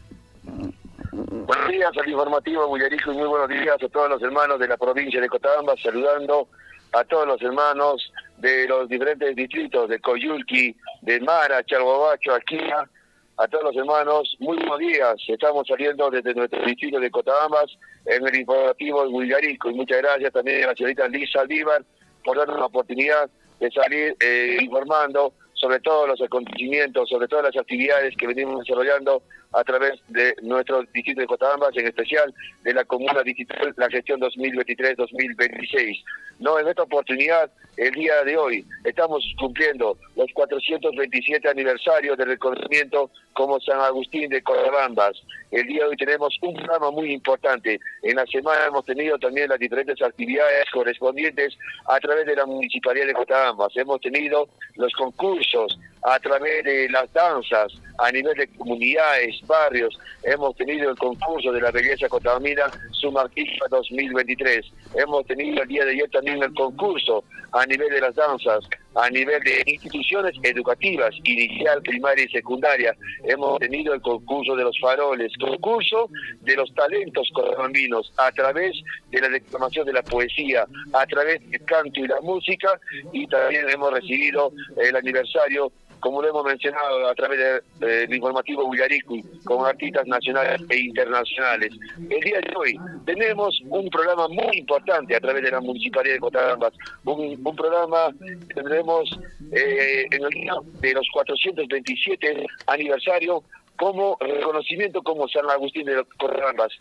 D: Buenos días al informativo Bullarico, y muy buenos días a todos los hermanos de la provincia de Cotabambas, saludando
F: a todos los hermanos de los diferentes distritos de Coyulqui, de Mara, Chalhuahuacho, Aquila, a todos los hermanos, muy buenos días. Estamos saliendo desde nuestro distrito de Cotabambas en el informativo de Huillarico, y muchas gracias también a la señorita Lisa Aldívar por darnos la oportunidad de salir informando sobre todos los acontecimientos, sobre todas las actividades que venimos desarrollando a través de nuestro distrito de Cotabambas, en especial de la comuna distrital, la gestión 2023-2026. No, en esta oportunidad, el día de hoy, estamos cumpliendo los 427 aniversarios del reconocimiento como San Agustín de Cotabambas. El día de hoy tenemos un programa muy importante. En la semana hemos tenido también las diferentes actividades correspondientes a través de la Municipalidad de Cotabambas. Hemos tenido los concursos a través de las danzas, a nivel de comunidades, barrios. Hemos tenido el concurso de la belleza cotabambina Sumartifa 2023. Hemos tenido el día de ayer también el concurso a nivel de las danzas, a nivel de instituciones educativas, inicial, primaria y secundaria. Hemos tenido el concurso de los faroles, concurso de los talentos cotabambinos, a través de la declamación de la poesía, a través del canto y la música, y también hemos recibido el aniversario, como lo hemos mencionado, a través del informativo Huillarico, con artistas nacionales e internacionales. El día de hoy tenemos un programa muy importante a través de la Municipalidad de Cotabambas, un programa que tendremos en el día de los 427 aniversario como reconocimiento como San Agustín de Cotabambas.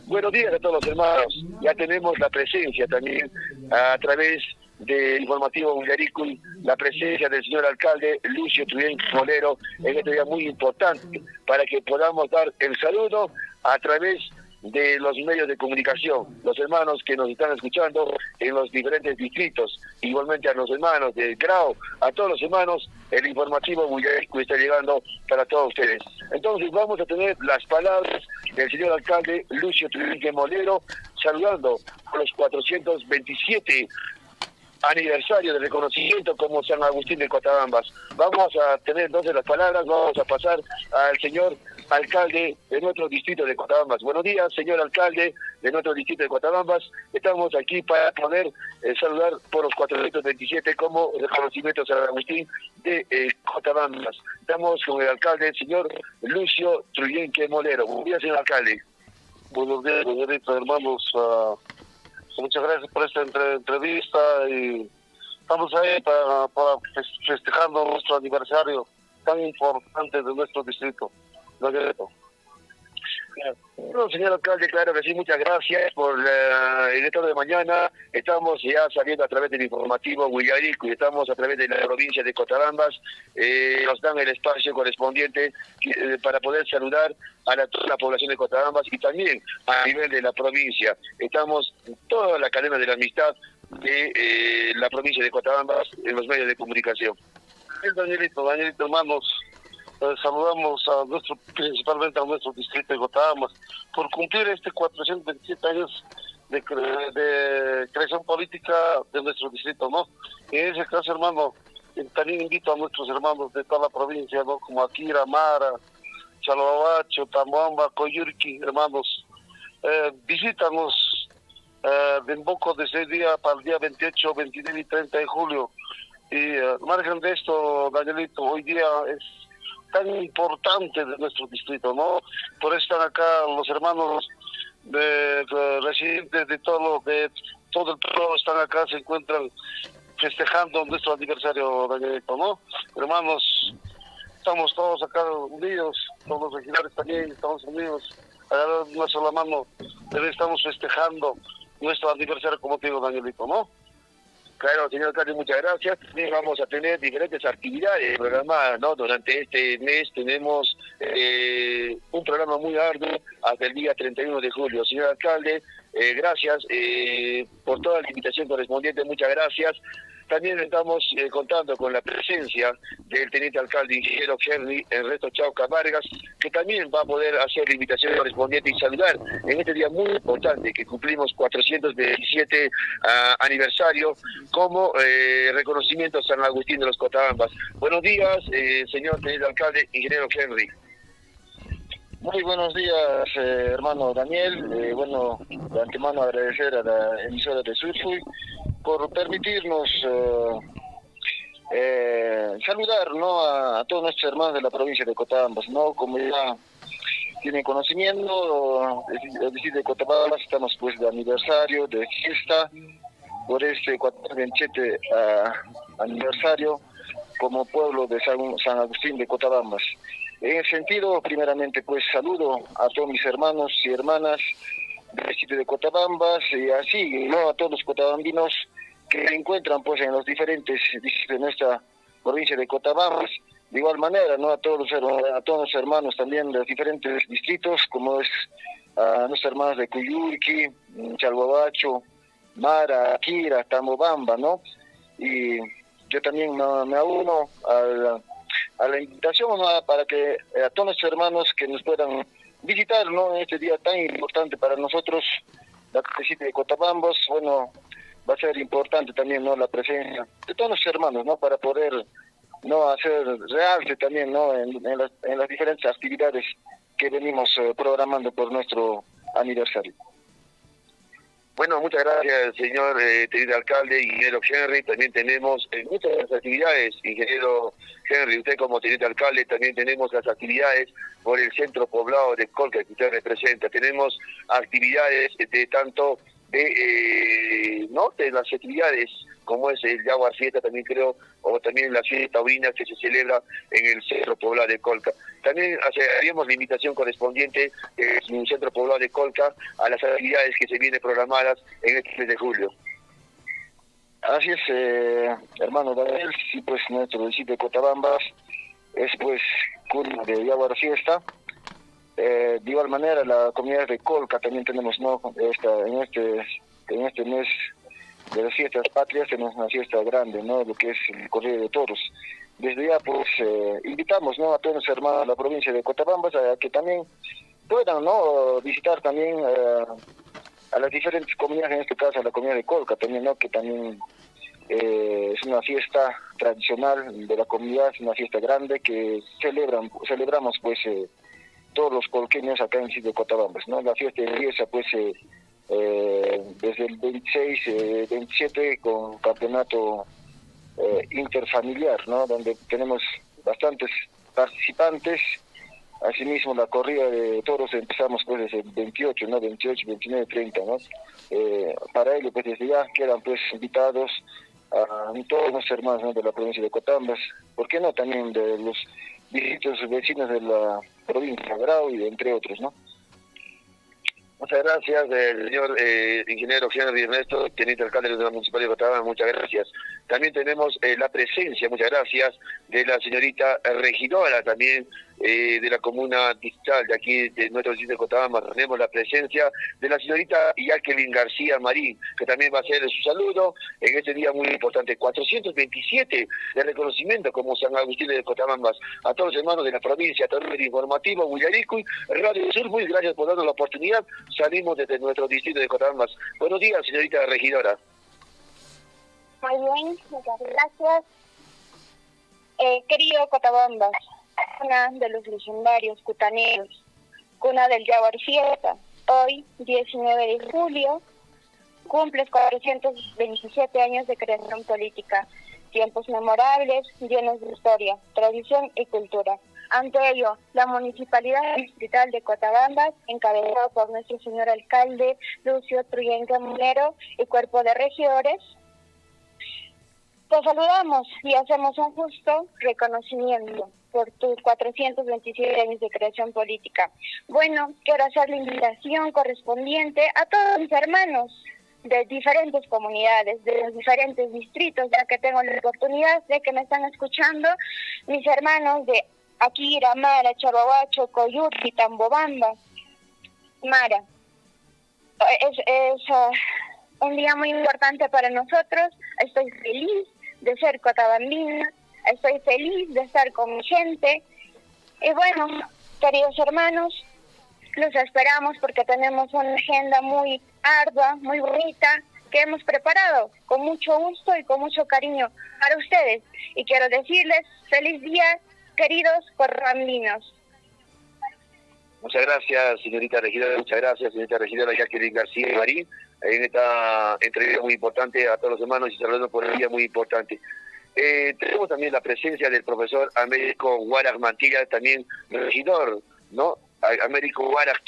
F: Buenos días a todos los hermanos. Ya tenemos la presencia también a través del informativo Huillarico, la presencia del señor alcalde Lucio Trujén Molero en este día muy importante, para que podamos dar el saludo a través de los medios de comunicación, los hermanos que nos están escuchando en los diferentes distritos, igualmente a los hermanos de Grau, a todos los hermanos, el informativo Huillarico está llegando para todos ustedes. Entonces vamos a tener las palabras del señor alcalde Lucio Trujén Molero, saludando a los 427 aniversario de reconocimiento como San Agustín de Cotabambas. Vamos a tener entonces las palabras, vamos a pasar al señor alcalde de nuestro distrito de Cotabambas. Buenos días, señor alcalde de nuestro distrito de Cotabambas. Estamos aquí para poder saludar por los 427 como reconocimiento San Agustín de Cotabambas. Estamos con el alcalde, el señor Lucio Trujén Molero. Buenos días, señor alcalde.
K: Buenos días, señorita, hermanos. Muchas gracias por esta entrevista, y estamos ahí para festejando nuestro aniversario tan importante de nuestro distrito.
F: Bueno, señor alcalde, claro que sí, muchas gracias por el estado de mañana. Estamos ya saliendo a través del informativo Huillarico y estamos a través de la provincia de Cotabambas. Nos dan el espacio correspondiente para poder saludar a toda la población de Cotabambas y también a nivel de la provincia. Estamos en toda la cadena de la amistad de la provincia de Cotabambas en los medios de comunicación.
K: Danielito, hermanos. Saludamos principalmente a nuestro distrito de Cotabambas por cumplir 427 años de creación política de nuestro distrito, ¿no? En ese caso, hermano, también invito a nuestros hermanos de toda la provincia, ¿no? Como Akira, Mara, Chalhuahuacho, Tambamba, Coyulqui, hermanos, visítanos en poco de ese día para el día 28, 29 y 30 de julio. Y margen de esto, Danielito, hoy día es tan importante de nuestro distrito, ¿no? Por eso están acá los hermanos residentes de todo el pueblo, están acá, se encuentran festejando nuestro aniversario, Danielito, ¿no? Hermanos, estamos todos acá unidos, todos los regidores también estamos unidos, agarrando una sola mano, estamos festejando nuestro aniversario, como te digo, Danielito, ¿no?
F: Claro, señor alcalde, muchas gracias. También vamos a tener diferentes actividades programadas, ¿no? Durante este mes tenemos un programa muy arduo hasta el día 31 de julio. Señor alcalde, gracias por toda la invitación correspondiente, muchas gracias. También estamos contando con la presencia del teniente alcalde ingeniero Henry Ernesto Chauca Vargas, que también va a poder hacer la invitación correspondiente y saludar en este día muy importante que cumplimos 427 aniversario como reconocimiento San Agustín de los Cotabambas. Buenos días, señor teniente alcalde ingeniero Henry.
D: Muy buenos días, hermano Daniel. Bueno, de antemano agradecer a la emisora de Surfuy por permitirnos saludar, ¿no?, a todos nuestros hermanos de la provincia de Cotabambas, ¿no? Como ya tienen conocimiento, el distrito de Cotabambas estamos pues de aniversario, de fiesta, por este 427 aniversario como pueblo de San Agustín de Cotabambas. En ese sentido, primeramente, pues saludo a todos mis hermanos y hermanas del distrito de Cotabambas y así, ¿no?, a todos los cotabambinos que se encuentran pues en los diferentes distritos de nuestra provincia de Cotabambas. De igual manera, ¿no?, a todos los hermanos también de los diferentes distritos, como es a nuestros hermanos de Cuyurqui, Chalhuahuacho, Mara, Quira, Tambobamba, ¿no? Y yo también me uno a la invitación, ¿no?, para que a todos nuestros hermanos que nos puedan visitar, ¿no?, en este día tan importante para nosotros, la distrito de Cotabambas. Bueno, va a ser importante también, ¿no?, la presencia de todos nuestros hermanos, ¿no?, para poder, ¿no?, hacer realce también, ¿no?, en las diferentes actividades que venimos programando por nuestro aniversario.
F: Bueno, muchas gracias, señor teniente alcalde, ingeniero Henry. También tenemos muchas actividades, ingeniero Henry. Usted como teniente alcalde, también tenemos las actividades por el centro poblado de Colca que usted representa. Tenemos actividades de tanto de las actividades como es el Jaguar Fiesta, también creo, o también la fiesta taurina que se celebra en el centro poblado de Colca. También haríamos la invitación correspondiente en el centro poblado de Colca a las actividades que se vienen programadas en este mes de julio.
D: Así es, hermano Daniel, sí, pues nuestro distrito de Cotabambas es pues cuna de Jaguar Fiesta. De igual manera, la comunidad de Colca también tenemos, ¿no?, en este mes de las fiestas patrias, tenemos una fiesta grande, ¿no?, lo que es el corrido de toros. Desde ya pues invitamos, ¿no?, a todos los hermanos de la provincia de Cotabambas a que también puedan, ¿no?, visitar también a las diferentes comunidades, en este caso a la comunidad de Colca también, ¿no?, que también es una fiesta tradicional de la comunidad, es una fiesta grande que celebramos pues todos los colqueños acá en el sitio de Cotabambas, ¿no? La fiesta empieza pues desde el 26, 27 con campeonato interfamiliar, ¿no?, donde tenemos bastantes participantes. Asimismo, la corrida de toros empezamos pues desde el 28, ¿no?, 28, 29, 30, ¿no? Para ello, pues desde ya quedan pues invitados a todos los hermanos, ¿no?, de la provincia de Cotabambas, ¿por qué no?, también de los distritos vecinos de la provincia de Grau y entre otros, ¿no?
F: Muchas gracias, señor ingeniero Henry Ernesto, teniente alcalde de la Municipalidad de Cotabambas, muchas gracias. También tenemos la presencia, muchas gracias, de la señorita regidora también de la comuna distrital de aquí de nuestro distrito de Cotabambas. Tenemos la presencia de la señorita Jacqueline García Marín, que también va a hacer su saludo en este día muy importante, 427 de reconocimiento como San Agustín de Cotabambas. A todos los hermanos de la provincia, a través del informativo Huillaricuy, Radio Sur, muy gracias por darnos la oportunidad. Salimos desde nuestro distrito de Cotabambas. Buenos días, señorita regidora.
E: Muy bien, muchas gracias. Querido Cotabambas, cuna de los legendarios cutaneros, cuna del Jaguar Fiesta, hoy, 19 de julio, cumples 427 años de creación política, tiempos memorables, llenos de historia, tradición y cultura. Ante ello, la Municipalidad Distrital de Cotabambas, encabezado por nuestro señor alcalde Lucio Truyenca Munero y cuerpo de regidores, te saludamos y hacemos un justo reconocimiento por tus 427 años de creación política. Bueno, quiero hacer la invitación correspondiente a todos mis hermanos de diferentes comunidades, de los diferentes distritos, ya que tengo la oportunidad de que me están escuchando mis hermanos de Akira, Mara, Chalhuahuacho, Coyurqui, Tambobamba, Mara. Es un día muy importante para nosotros. Estoy feliz de ser cotabambina, estoy feliz de estar con mi gente. Y bueno, queridos hermanos, los esperamos porque tenemos una agenda muy ardua, muy bonita, que hemos preparado con mucho gusto y con mucho cariño para ustedes. Y quiero decirles feliz día, queridos cotabambinos.
F: Muchas gracias, señorita regidora. Muchas gracias, señorita regidora Jacqueline García Marín, en esta entrevista muy importante a todos los hermanos y saludando por el día muy importante. Tenemos también la presencia del profesor Américo Guarach Mantilla, también regidor, ¿no? Américo Guarach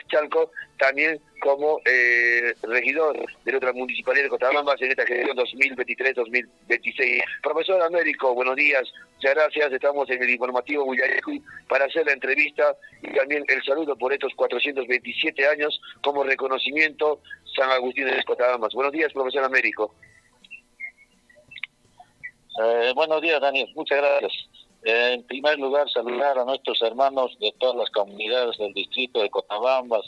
F: Chalco, también como regidor de otra municipalidad de Cotabambas en esta gestión 2023-2026. Profesor Américo, buenos días, muchas gracias. Estamos en el informativo Huillarecuy para hacer la entrevista y también el saludo por estos 427 años como reconocimiento San Agustín de Cotabambas. Buenos días, profesor Américo.
L: Buenos días, Daniel, muchas gracias. En primer lugar, saludar a nuestros hermanos de todas las comunidades del distrito de Cotabambas,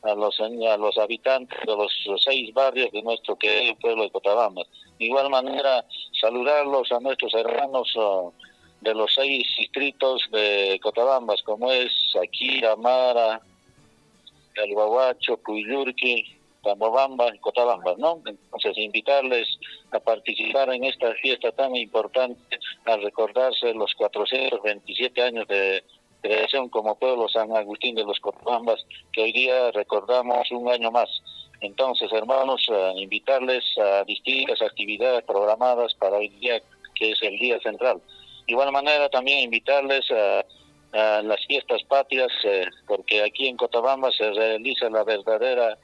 L: a los habitantes de los 6 barrios de nuestro querido pueblo de Cotabambas. De igual manera, saludarlos a nuestros hermanos de los 6 distritos de Cotabambas, como es Aquira, Mara, El Guaguacho, Cuyurqui, Tambobamba y Cotabambas, ¿no? Entonces, invitarles a participar en esta fiesta tan importante, a recordarse los 427 años de creación como pueblo San Agustín de los Cotabambas, que hoy día recordamos un año más. Entonces, hermanos, invitarles a distintas actividades programadas para hoy día, que es el día central. De igual manera, también invitarles a las fiestas patrias, porque aquí en Cotabambas se realiza la verdadera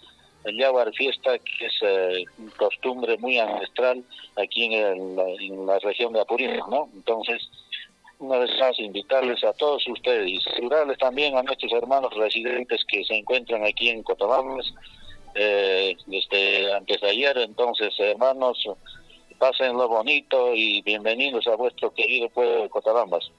L: Yaguar Fiesta, que es costumbre muy ancestral aquí en la región de Apurímac, ¿no? Entonces, una vez más, invitarles a todos ustedes y saludarles también a nuestros hermanos residentes que se encuentran aquí en Cotabambas desde antes de ayer. Entonces, hermanos, pásenlo bonito y bienvenidos a vuestro querido pueblo de Cotabambas.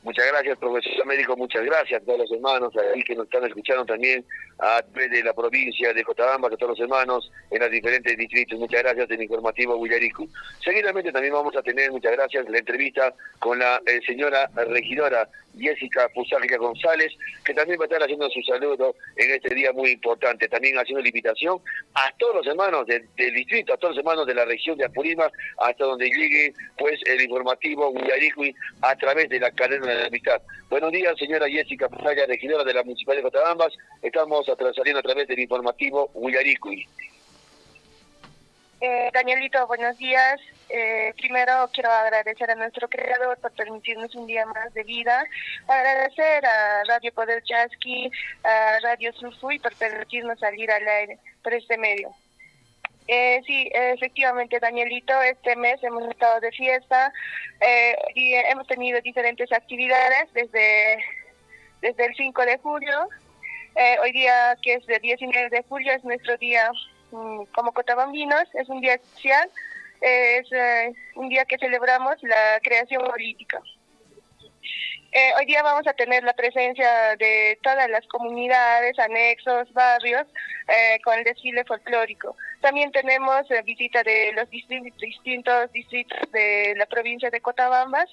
F: Muchas gracias, profesor Américo, muchas gracias a todos los hermanos ahí que nos están escuchando también a través de la provincia de Cotabambas, a todos los hermanos en los diferentes distritos. Muchas gracias del informativo Huillarecuy. Seguidamente también vamos a tener, muchas gracias, la entrevista con la señora regidora Jessica Pusaglia González, que también va a estar haciendo su saludo en este día muy importante, también haciendo la invitación a todos los hermanos del distrito, a todos los hermanos de la región de Apurímac, hasta donde llegue pues el informativo Huillarecuy a través de la cadena de la amistad. Buenos días, señora Jessica Pusaglia, regidora de la Municipalidad de Cotabambas. Estamos saliendo a través del informativo Huillarecuy.
E: Danielito, buenos días. Primero quiero agradecer a nuestro creador por permitirnos un día más de vida, agradecer a Radio Poder Chasqui, a Radio Surfuy por permitirnos salir al aire por este medio. Sí, efectivamente, Danielito, este mes hemos estado de fiesta y hemos tenido diferentes actividades desde el 5 de julio. Hoy día, que es el 19 de julio, es nuestro día como cotabambinos, es un día especial, es un día que celebramos la creación política. Hoy día vamos a tener la presencia de todas las comunidades, anexos, barrios, con el desfile folclórico. También tenemos visita de los distintos distritos de la provincia de Cotabambas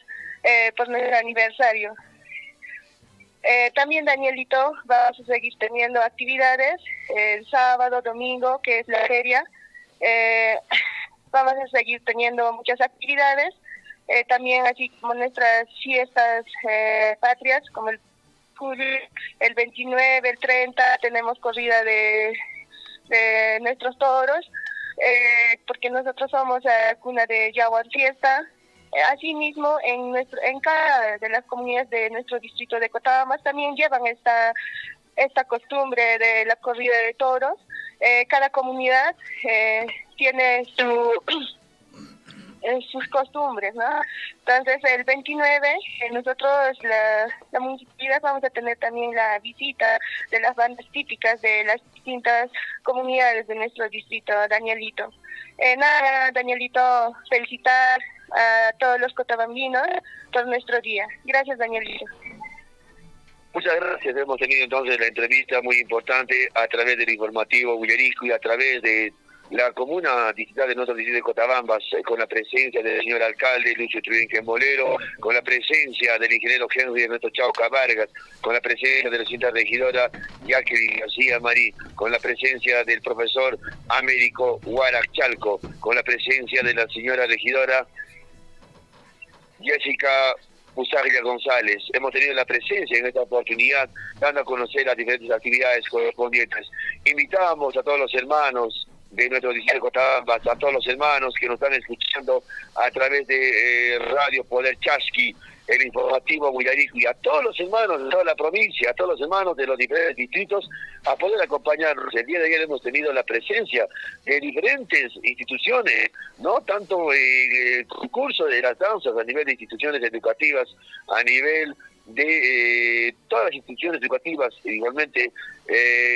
E: por nuestro aniversario. También, Danielito, vamos a seguir teniendo actividades el sábado, domingo, que es la feria. Vamos a seguir teniendo muchas actividades. También así como nuestras fiestas patrias, como el 29, el 30, tenemos corrida de nuestros toros, porque nosotros somos cuna de Yaguar Fiesta. Asimismo, en cada de las comunidades de nuestro distrito de Cotabambas también llevan esta costumbre de la corrida de toros. Cada comunidad tiene sus costumbres, ¿no? Entonces, el 29, nosotros, la municipalidad, vamos a tener también la visita de las bandas típicas de las distintas comunidades de nuestro distrito, Danielito. Nada, Danielito, felicitar a todos los cotabambinos por nuestro día. Gracias, Danielito.
F: Muchas gracias. Hemos tenido entonces la entrevista muy importante a través del informativo Huillarecuy, a través de la comuna distrital de nuestro distrito de Cotabambas, con la presencia del señor alcalde Lucio Truyenque Molero, con la presencia del ingeniero Henry Ernesto Chauca Vargas, con la presencia de la señora regidora Jacqueline García Marín, con la presencia del profesor Américo Guarach Chalco, con la presencia de la señora regidora Jessica Usaglia González. Hemos tenido la presencia en esta oportunidad, dando a conocer las diferentes actividades correspondientes. Invitamos a todos los hermanos de nuestro distrito de Cotabambas, a todos los hermanos que nos están escuchando a través de Radio Poder Chasqui, el informativo Huilarico, y a todos los hermanos de toda la provincia, a todos los hermanos de los diferentes distritos, a poder acompañarnos. El día de ayer hemos tenido la presencia de diferentes instituciones, no tanto el concurso de las danzas a nivel de instituciones educativas, a nivel de todas las instituciones educativas, igualmente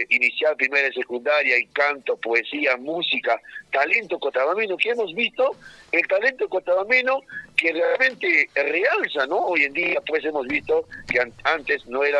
F: inicial, primaria y secundaria, y canto, poesía, música, talento cotabambino, que hemos visto el talento cotabambino que realmente realza, ¿no? Hoy en día pues hemos visto que antes no era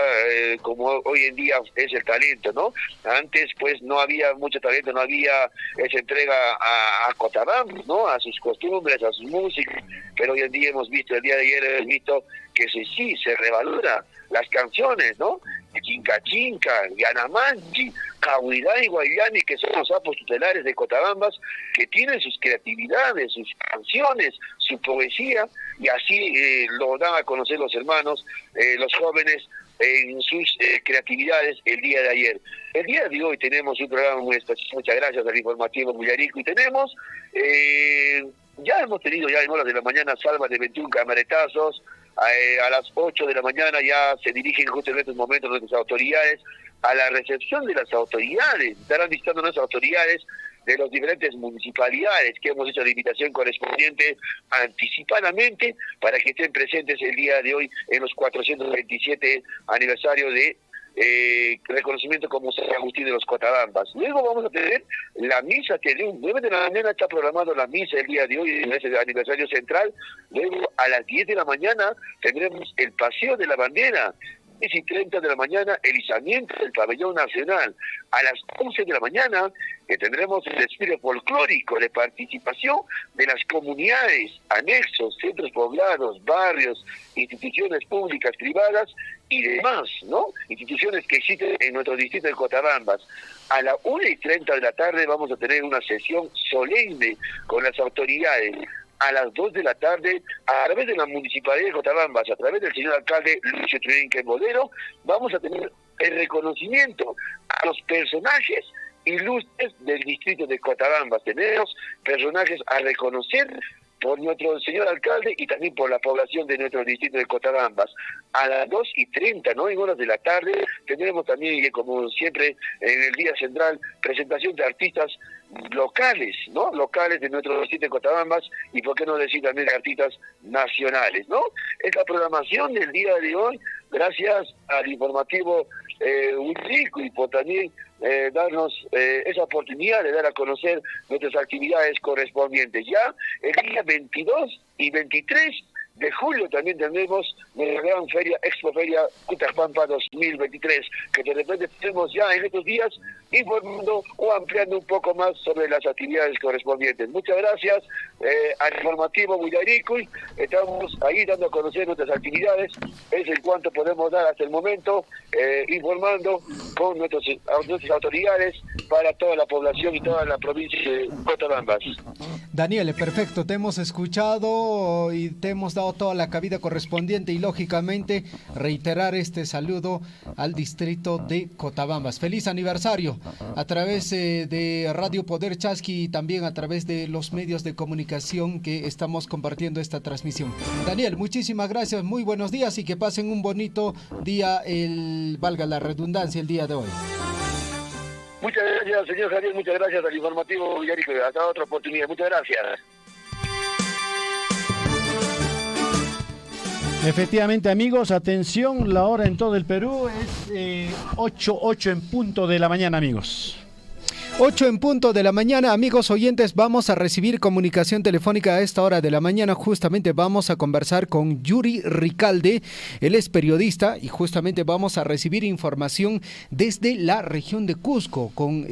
F: como hoy en día es el talento, ¿no? Antes pues no había mucho talento, no había esa entrega a Cotabambas, ¿no? A sus costumbres, a sus músicas, pero hoy en día hemos visto, el día de ayer hemos visto que sí se revalora las canciones, ¿no? Chinca Chinca, Yanamanchi, Cahuidá y Guayani, que son los sapos tutelares de Cotabambas, que tienen sus creatividades, sus canciones, su poesía, y así lo dan a conocer los hermanos, los jóvenes, en sus creatividades el día de ayer. El día de hoy tenemos un programa muy especial, muchas gracias al informativo Huilarico, y tenemos, ya hemos tenido ya en horas de la mañana salvas de 21 camaretazos. A las 8 de la mañana ya se dirigen justo en estos momentos nuestras autoridades a la recepción de las autoridades. Estarán visitando nuestras autoridades de las diferentes municipalidades, que hemos hecho la invitación correspondiente anticipadamente para que estén presentes el día de hoy en los 427 aniversario de reconocimiento como San Agustín de los Cotabambas. Luego vamos a tener la misa que de 9 de la mañana está programado la misa el día de hoy en ese aniversario central. Luego a las 10 de la mañana tendremos el paseo de la bandera. 10:30 de la mañana el izamiento del pabellón nacional. A las 11 de la mañana tendremos el desfile folclórico de participación de las comunidades, anexos, centros poblados, barrios, instituciones públicas, privadas y demás, ¿no? Instituciones que existen en nuestro distrito de Cotabambas. A las 1:30 de la tarde vamos a tener una sesión solemne con las autoridades. A las 2 de la tarde, a través de la Municipalidad de Cotabambas, a través del señor alcalde Lucio Truenque Modero, vamos a tener el reconocimiento a los personajes ilustres del distrito de Cotabambas. Tenemos personajes a reconocer por nuestro señor alcalde y también por la población de nuestro distrito de Cotabambas. A las 2:30, ¿no? En horas de la tarde, tendremos también, como siempre, en el día central, presentación de artistas locales, ¿no? Locales de nuestro distrito de Cotabambas, y por qué no decir también de artistas nacionales, ¿no? Es la programación del día de hoy, gracias al informativo Huilarico, y por también darnos esa oportunidad de dar a conocer nuestras actividades correspondientes. Ya el día 22 y 23 de julio también tendremos la gran feria, Expo Feria Cutapampa 2023, que de repente tenemos ya en estos días informando o ampliando un poco más sobre las actividades correspondientes. Muchas gracias al informativo Huilarico. Estamos ahí dando a conocer nuestras actividades, es en cuanto podemos dar hasta el momento, informando con nuestras autoridades para toda la población y toda la provincia de Cotabambas.
B: Daniel, perfecto, te hemos escuchado y te hemos dado toda la cabida correspondiente, y lógicamente reiterar este saludo al distrito de Cotabambas. Feliz aniversario a través de Radio Poder Chasqui y también a través de los medios de comunicación que estamos compartiendo esta transmisión. Daniel, muchísimas gracias, muy buenos días y que pasen un bonito día, valga la redundancia, el día de hoy.
F: Muchas gracias, señor Javier, muchas gracias al informativo Huilarico. Hasta otra oportunidad, muchas gracias.
C: Efectivamente, amigos, atención, la hora en todo el Perú es 8 en punto de la mañana, amigos.
B: 8 en punto de la mañana, amigos oyentes, vamos a recibir comunicación telefónica a esta hora de la mañana. Justamente vamos a conversar con Yuri Ricalde, él es periodista, y justamente vamos a recibir información desde la región de Cusco con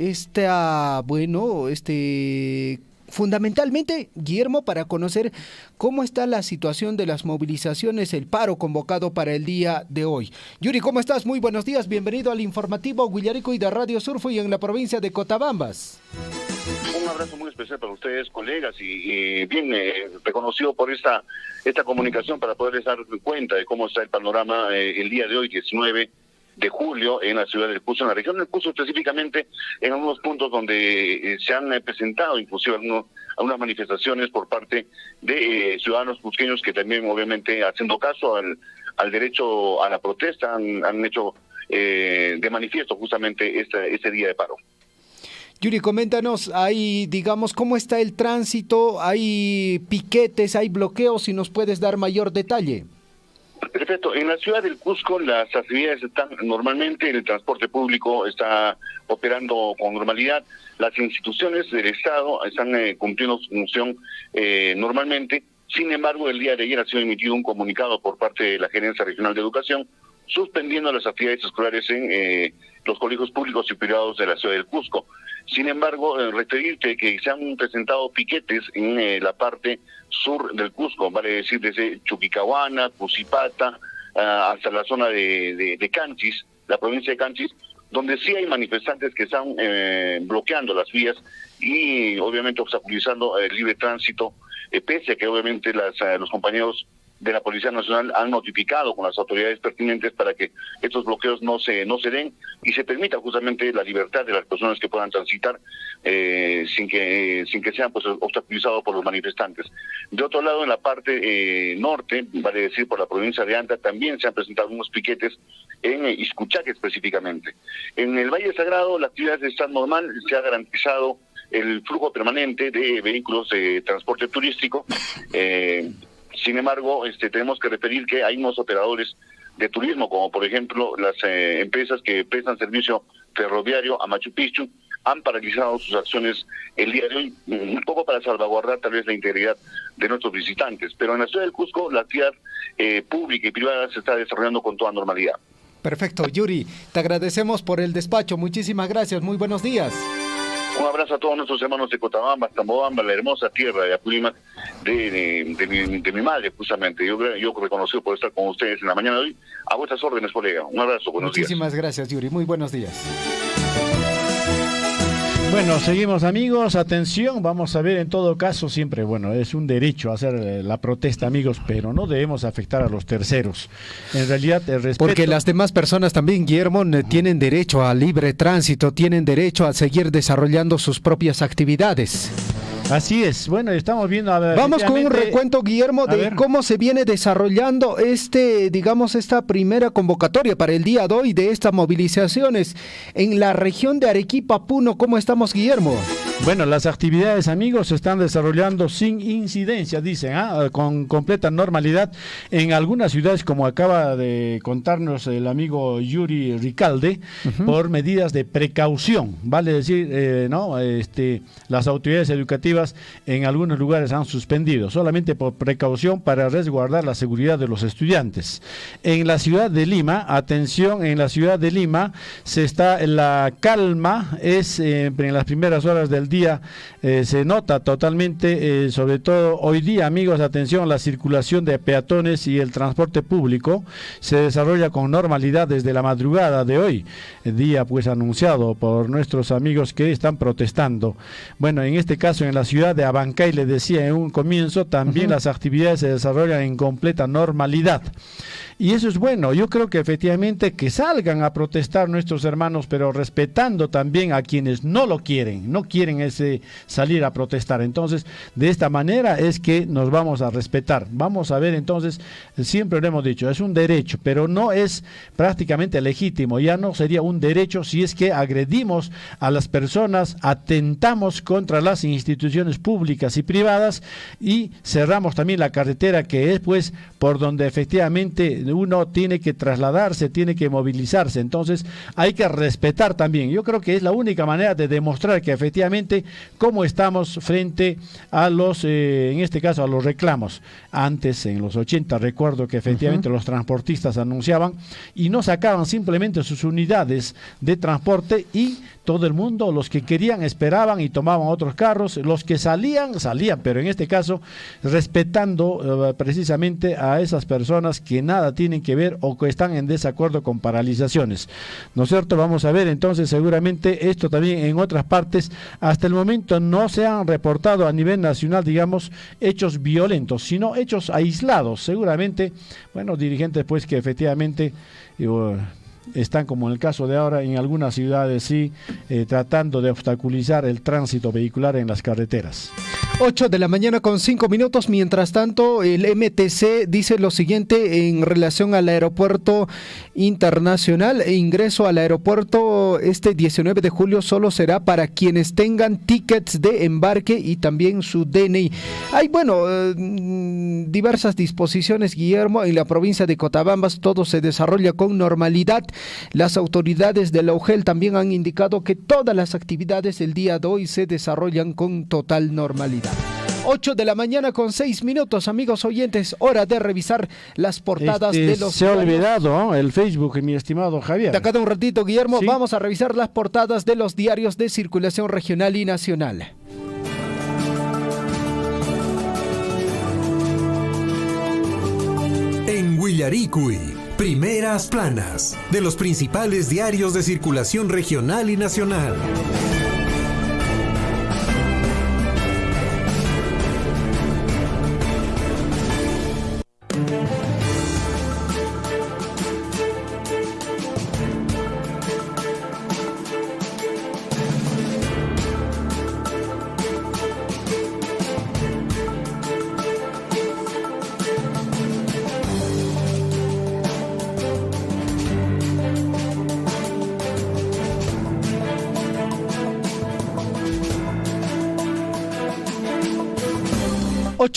B: fundamentalmente, Guillermo, para conocer cómo está la situación de las movilizaciones, el paro convocado para el día de hoy. Yuri, ¿cómo estás? Muy buenos días, bienvenido al informativo Huilarico y de Radio Surfo y en la provincia de Cotabambas.
M: un abrazo muy especial para ustedes, colegas, y bien reconocido por esta comunicación para poderles dar cuenta de cómo está el panorama el día de hoy, 19 de julio, en la ciudad del Cusco, en la región del Cusco específicamente, en algunos puntos donde se han presentado inclusive algunas manifestaciones por parte de ciudadanos cusqueños que también, obviamente, haciendo caso al derecho a la protesta, han hecho de manifiesto justamente este día de paro.
B: Yuri, coméntanos, digamos, ¿cómo está el tránsito? ¿Hay piquetes, hay bloqueos? Si nos puedes dar mayor detalle.
M: Perfecto. En la ciudad del Cusco las actividades están normalmente, el transporte público está operando con normalidad, las instituciones del Estado están cumpliendo su función normalmente. Sin embargo, el día de ayer ha sido emitido un comunicado por parte de la Gerencia Regional de Educación suspendiendo las actividades escolares en los colegios públicos y privados de la ciudad del Cusco. Sin embargo, referirte que se han presentado piquetes en la parte sur del Cusco, vale decir desde Chuquicahuana, Cusipata, hasta la zona de Canchis, la provincia de Canchis, donde sí hay manifestantes que están bloqueando las vías y obviamente obstaculizando el libre tránsito, pese a que obviamente los compañeros de la Policía Nacional han notificado con las autoridades pertinentes para que estos bloqueos no se den y se permita justamente la libertad de las personas que puedan transitar sin que sean pues obstaculizados por los manifestantes. De otro lado, en la parte norte, vale decir por la provincia de Anta, también se han presentado unos piquetes en Izcuchaque específicamente. En el Valle Sagrado la actividad está normal, se ha garantizado el flujo permanente de vehículos de transporte turístico. Sin embargo, tenemos que referir que hay unos operadores de turismo, como por ejemplo las empresas que prestan servicio ferroviario a Machu Picchu, han paralizado sus acciones el día de hoy, un poco para salvaguardar tal vez la integridad de nuestros visitantes. Pero en la ciudad del Cusco, la actividad pública y privada se está desarrollando con toda normalidad.
B: Perfecto, Yuri, te agradecemos por el despacho. Muchísimas gracias, muy buenos días.
M: Un abrazo a todos nuestros hermanos de Cotabamba, Tambobamba, la hermosa tierra de Apurímac, de mi madre, justamente. Yo reconocido por estar con ustedes en la mañana de hoy. A vuestras órdenes, colega. Un abrazo, buenos días.
B: Muchísimas gracias, Yuri. Muy buenos días.
C: Bueno, seguimos amigos, atención, vamos a ver en todo caso siempre, bueno, es un derecho hacer la protesta amigos, pero no debemos afectar a los terceros. En realidad el respeto...
B: Porque las demás personas también, Guillermo, tienen derecho a libre tránsito, tienen derecho a seguir desarrollando sus propias actividades.
C: Así es, bueno, estamos viendo...
B: Vamos con un recuento, Guillermo, de cómo se viene desarrollando esta primera convocatoria para el día de hoy de estas movilizaciones en la región de Arequipa, Puno. ¿Cómo estamos, Guillermo?
C: Bueno, las actividades, amigos, se están desarrollando sin incidencia, dicen, con completa normalidad en algunas ciudades, como acaba de contarnos el amigo Yuri Ricalde, por medidas de precaución, vale decir, las autoridades educativas en algunos lugares han suspendido, solamente por precaución para resguardar la seguridad de los estudiantes. En la ciudad de Lima, atención, en la ciudad de Lima la calma, en las primeras horas del día se nota totalmente, sobre todo hoy día, amigos, atención, la circulación de peatones y el transporte público se desarrolla con normalidad desde la madrugada de hoy, el día pues anunciado por nuestros amigos que están protestando. Bueno, en este caso en la ciudad de Abancay, les decía en un comienzo, también las actividades se desarrollan en completa normalidad. Y eso es bueno, yo creo que efectivamente que salgan a protestar nuestros hermanos, pero respetando también a quienes no quieren salir a protestar. Entonces, de esta manera es que nos vamos a respetar. Vamos a ver entonces, siempre lo hemos dicho, es un derecho, pero no es prácticamente legítimo, ya no sería un derecho si es que agredimos a las personas, atentamos contra las instituciones públicas y privadas y cerramos también la carretera que es pues por donde efectivamente uno tiene que trasladarse, tiene que movilizarse. Entonces hay que respetar también. Yo creo que es la única manera de demostrar que efectivamente cómo estamos frente a en este caso a los reclamos. Antes, en los 80, recuerdo que efectivamente los transportistas anunciaban y no sacaban simplemente sus unidades de transporte y todo el mundo, los que querían esperaban y tomaban otros carros, los que salían, pero en este caso respetando precisamente a esas personas que nada tienen que ver o que están en desacuerdo con paralizaciones, ¿no es cierto? Vamos a ver entonces, seguramente esto también en otras partes. Hasta el momento no se han reportado a nivel nacional, digamos, hechos violentos, sino hechos aislados, seguramente, bueno, dirigentes pues que efectivamente están, como en el caso de ahora, en algunas ciudades sí, tratando de obstaculizar el tránsito vehicular en las carreteras.
B: 8 de la mañana con 5 minutos. Mientras tanto, el MTC dice lo siguiente en relación al aeropuerto internacional. Ingreso al aeropuerto este 19 de julio solo será para quienes tengan tickets de embarque y también su DNI. Hay, diversas disposiciones, Guillermo, en la provincia de Cotabambas. Todo se desarrolla con normalidad. Las autoridades de la UGEL también han indicado que todas las actividades del día de hoy se desarrollan con total normalidad. 8 de la mañana con 6 minutos, amigos oyentes, hora de revisar las portadas de los...
C: Se ha olvidado el Facebook, mi estimado Javier.
B: De acá de un ratito, Guillermo,
C: ¿sí?
B: Vamos a revisar las portadas de los diarios de circulación regional y nacional.
A: En Huillaricui, primeras planas de los principales diarios de circulación regional y nacional.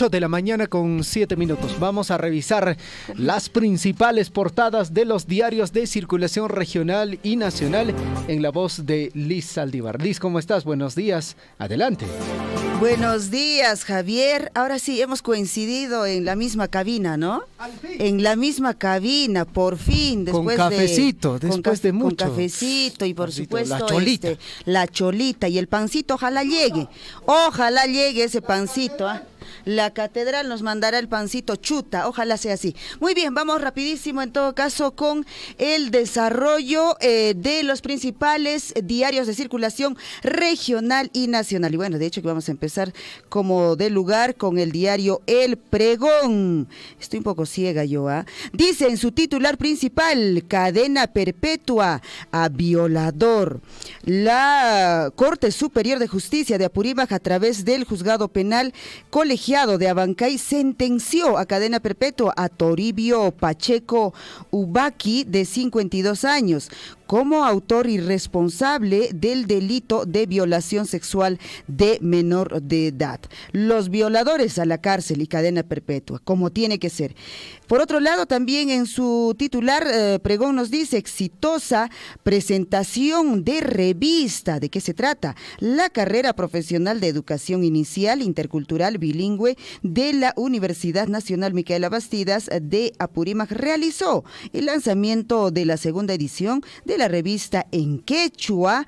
B: De la mañana con 7 minutos. Vamos a revisar las principales portadas de los diarios de circulación regional y nacional en la voz de Liz Saldívar. Liz, ¿cómo estás? Buenos días. Adelante.
N: Buenos días, Javier. Ahora sí, hemos coincidido en la misma cabina, ¿no? En la misma cabina, por fin. Después
B: con cafecito, después de mucho.
N: Con cafecito y por supuesto
B: la cholita.
N: La cholita y el pancito, ojalá llegue. Ojalá llegue ese pancito, ¿ah? La catedral nos mandará el pancito chuta, ojalá sea así. Muy bien, vamos rapidísimo en todo caso con el desarrollo de los principales diarios de circulación regional y nacional. Y bueno, de hecho que vamos a empezar como de lugar con el diario El Pregón. Estoy un poco ciega yo, ¿ah? Dice en su titular principal, cadena perpetua a violador. La Corte Superior de Justicia de Apurímac, a través del juzgado penal colegiado de Abancay, sentenció a cadena perpetua a Toribio Pacheco Ubaki, de 52 años, como autor y responsable del delito de violación sexual de menor de edad. Los violadores a la cárcel y cadena perpetua, como tiene que ser. Por otro lado, también en su titular, Pregón nos dice, exitosa presentación de revista. ¿De qué se trata? La carrera profesional de educación inicial, intercultural, bilingüe de la Universidad Nacional Micaela Bastidas de Apurímac realizó el lanzamiento de la segunda edición de la revista en quechua,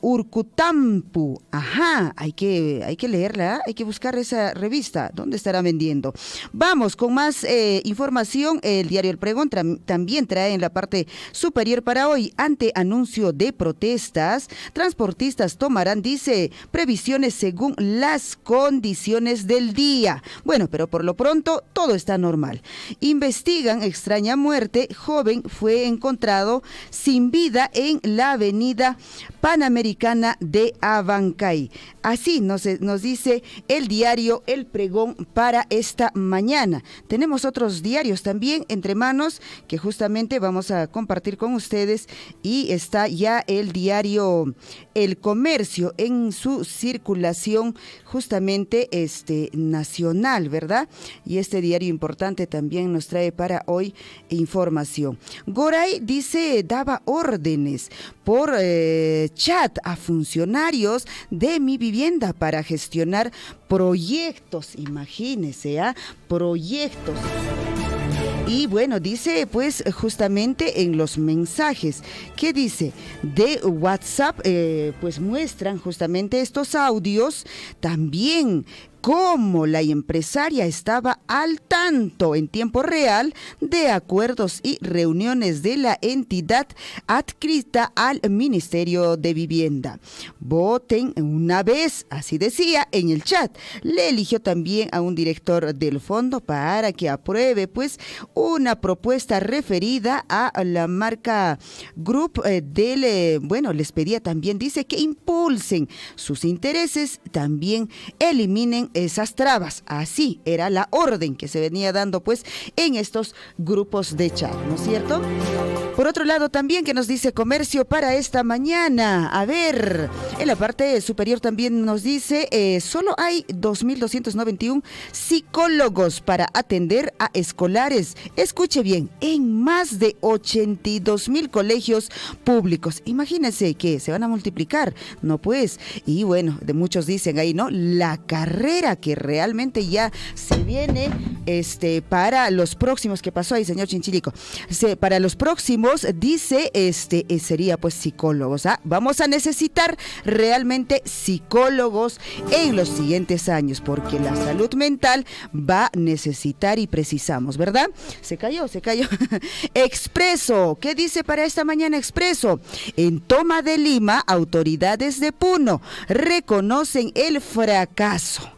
N: Urcutampu. Ajá, hay que leerla, hay que buscar esa revista. ¿Dónde estará vendiendo? Vamos con más información. El diario El Pregón también trae en la parte superior para hoy, ante anuncio de protestas, transportistas tomarán, dice, previsiones según las condiciones del día. Bueno, pero por lo pronto todo está normal. Investigan extraña muerte, joven fue encontrado sin vida en la avenida Panamericana de Abancay. Así nos dice el diario El Pregón para esta mañana. Tenemos otros diarios también entre manos que justamente vamos a compartir con ustedes, y está ya el diario El Comercio en su circulación justamente nacional, ¿verdad? Y este diario importante también nos trae para hoy información. Goray dice, daba órdenes por chat a funcionarios de Mi Vivienda para gestionar proyectos, imagínense, proyectos. Y bueno, dice pues justamente en los mensajes, ¿qué dice? De WhatsApp, pues muestran justamente estos audios también. Cómo la empresaria estaba al tanto en tiempo real de acuerdos y reuniones de la entidad adscrita al Ministerio de Vivienda. Voten una vez, así decía en el chat. Le eligió también a un director del fondo para que apruebe pues una propuesta referida a la marca Group bueno, les pedía también, dice que impulsen sus intereses, también eliminen esas trabas. Así era la orden que se venía dando pues en estos grupos de chat, ¿no es cierto? Por otro lado también que nos dice Comercio para esta mañana. A ver, en la parte superior también nos dice solo hay 2.291 psicólogos para atender a escolares. Escuche bien, en más de 82.000 colegios públicos. Imagínense que se van a multiplicar, ¿no? Pues, y bueno, de muchos dicen ahí, ¿no? La carrera que realmente ya se viene para los próximos, ¿qué pasó ahí, señor Chinchilico? Para los próximos, dice, sería pues psicólogos, ¿ah? Vamos a necesitar realmente psicólogos en los siguientes años, porque la salud mental va a necesitar y precisamos, ¿verdad? Se cayó. Expreso, ¿qué dice para esta mañana Expreso? En Toma de Lima, autoridades de Puno reconocen el fracaso.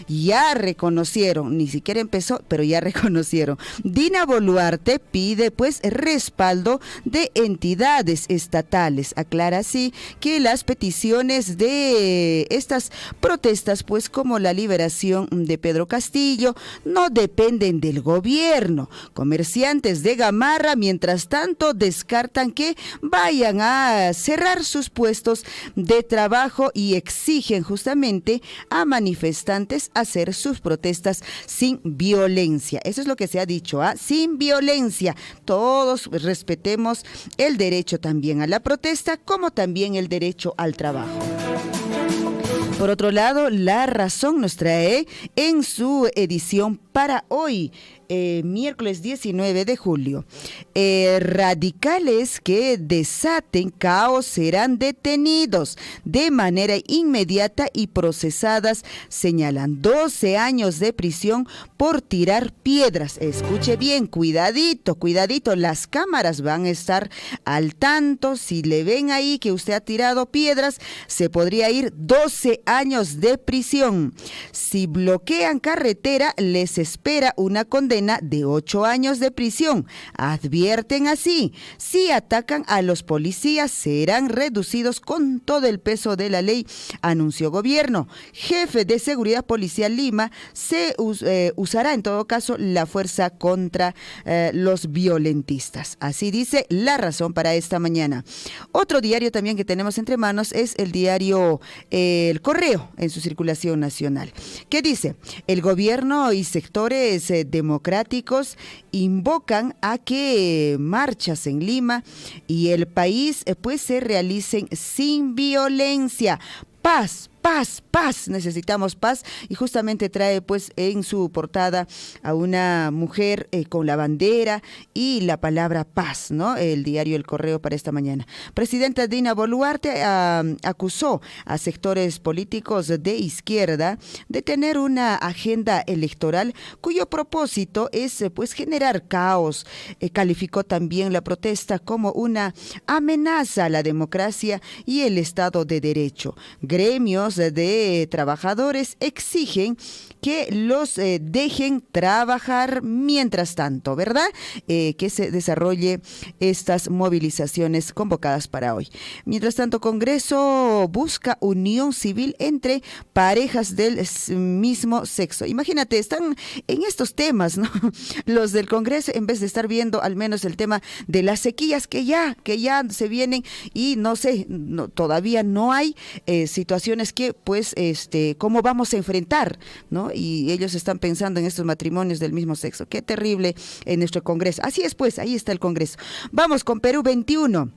N: Ya reconocieron, ni siquiera empezó, pero ya reconocieron. Dina Boluarte pide pues respaldo de entidades estatales. Aclara así que las peticiones de estas protestas, pues como la liberación de Pedro Castillo, no dependen del gobierno. Comerciantes de Gamarra, mientras tanto, descartan que vayan a cerrar sus puestos de trabajo y exigen justamente a manifestantes hacer sus protestas sin violencia. Eso es lo que se ha dicho, sin violencia. Todos respetemos el derecho también a la protesta, como también el derecho al trabajo. Por otro lado, La Razón nos trae en su edición para hoy, miércoles 19 de julio. Radicales que desaten caos serán detenidos de manera inmediata y procesadas, señalan 12 años de prisión por tirar piedras. Escuche bien, cuidadito, las cámaras van a estar al tanto. Si le ven ahí que usted ha tirado piedras, se podría ir 12 años de prisión. Si bloquean carretera, les espera una condena de 8 años de prisión. Advierten así, si atacan a los policías serán reducidos con todo el peso de la ley, anunció gobierno. Jefe de Seguridad Policial Lima se usará en todo caso la fuerza contra los violentistas. Así dice La Razón para esta mañana. Otro diario también que tenemos entre manos es el diario El Correo en su circulación nacional. ¿Qué dice? El gobierno y sectores democráticos invocan a que marchas en Lima y el país pues se realicen sin violencia. Paz, necesitamos paz, y justamente trae pues en su portada a una mujer con la bandera y la palabra paz, ¿no? El diario El Correo para esta mañana. Presidenta Dina Boluarte acusó a sectores políticos de izquierda de tener una agenda electoral cuyo propósito es pues generar caos. Calificó también la protesta como una amenaza a la democracia y el Estado de Derecho. Gremios de trabajadores exigen que los dejen trabajar mientras tanto, ¿verdad? Que se desarrolle estas movilizaciones convocadas para hoy. Mientras tanto, Congreso busca unión civil entre parejas del mismo sexo. Imagínate, están en estos temas, ¿no? Los del Congreso, en vez de estar viendo al menos el tema de las sequías que ya se vienen, y no sé, todavía no hay situaciones que pues cómo vamos a enfrentar, ¿no? Y ellos están pensando en estos matrimonios del mismo sexo. Qué terrible en nuestro Congreso. Así es, pues, ahí está el Congreso. Vamos con Perú 21.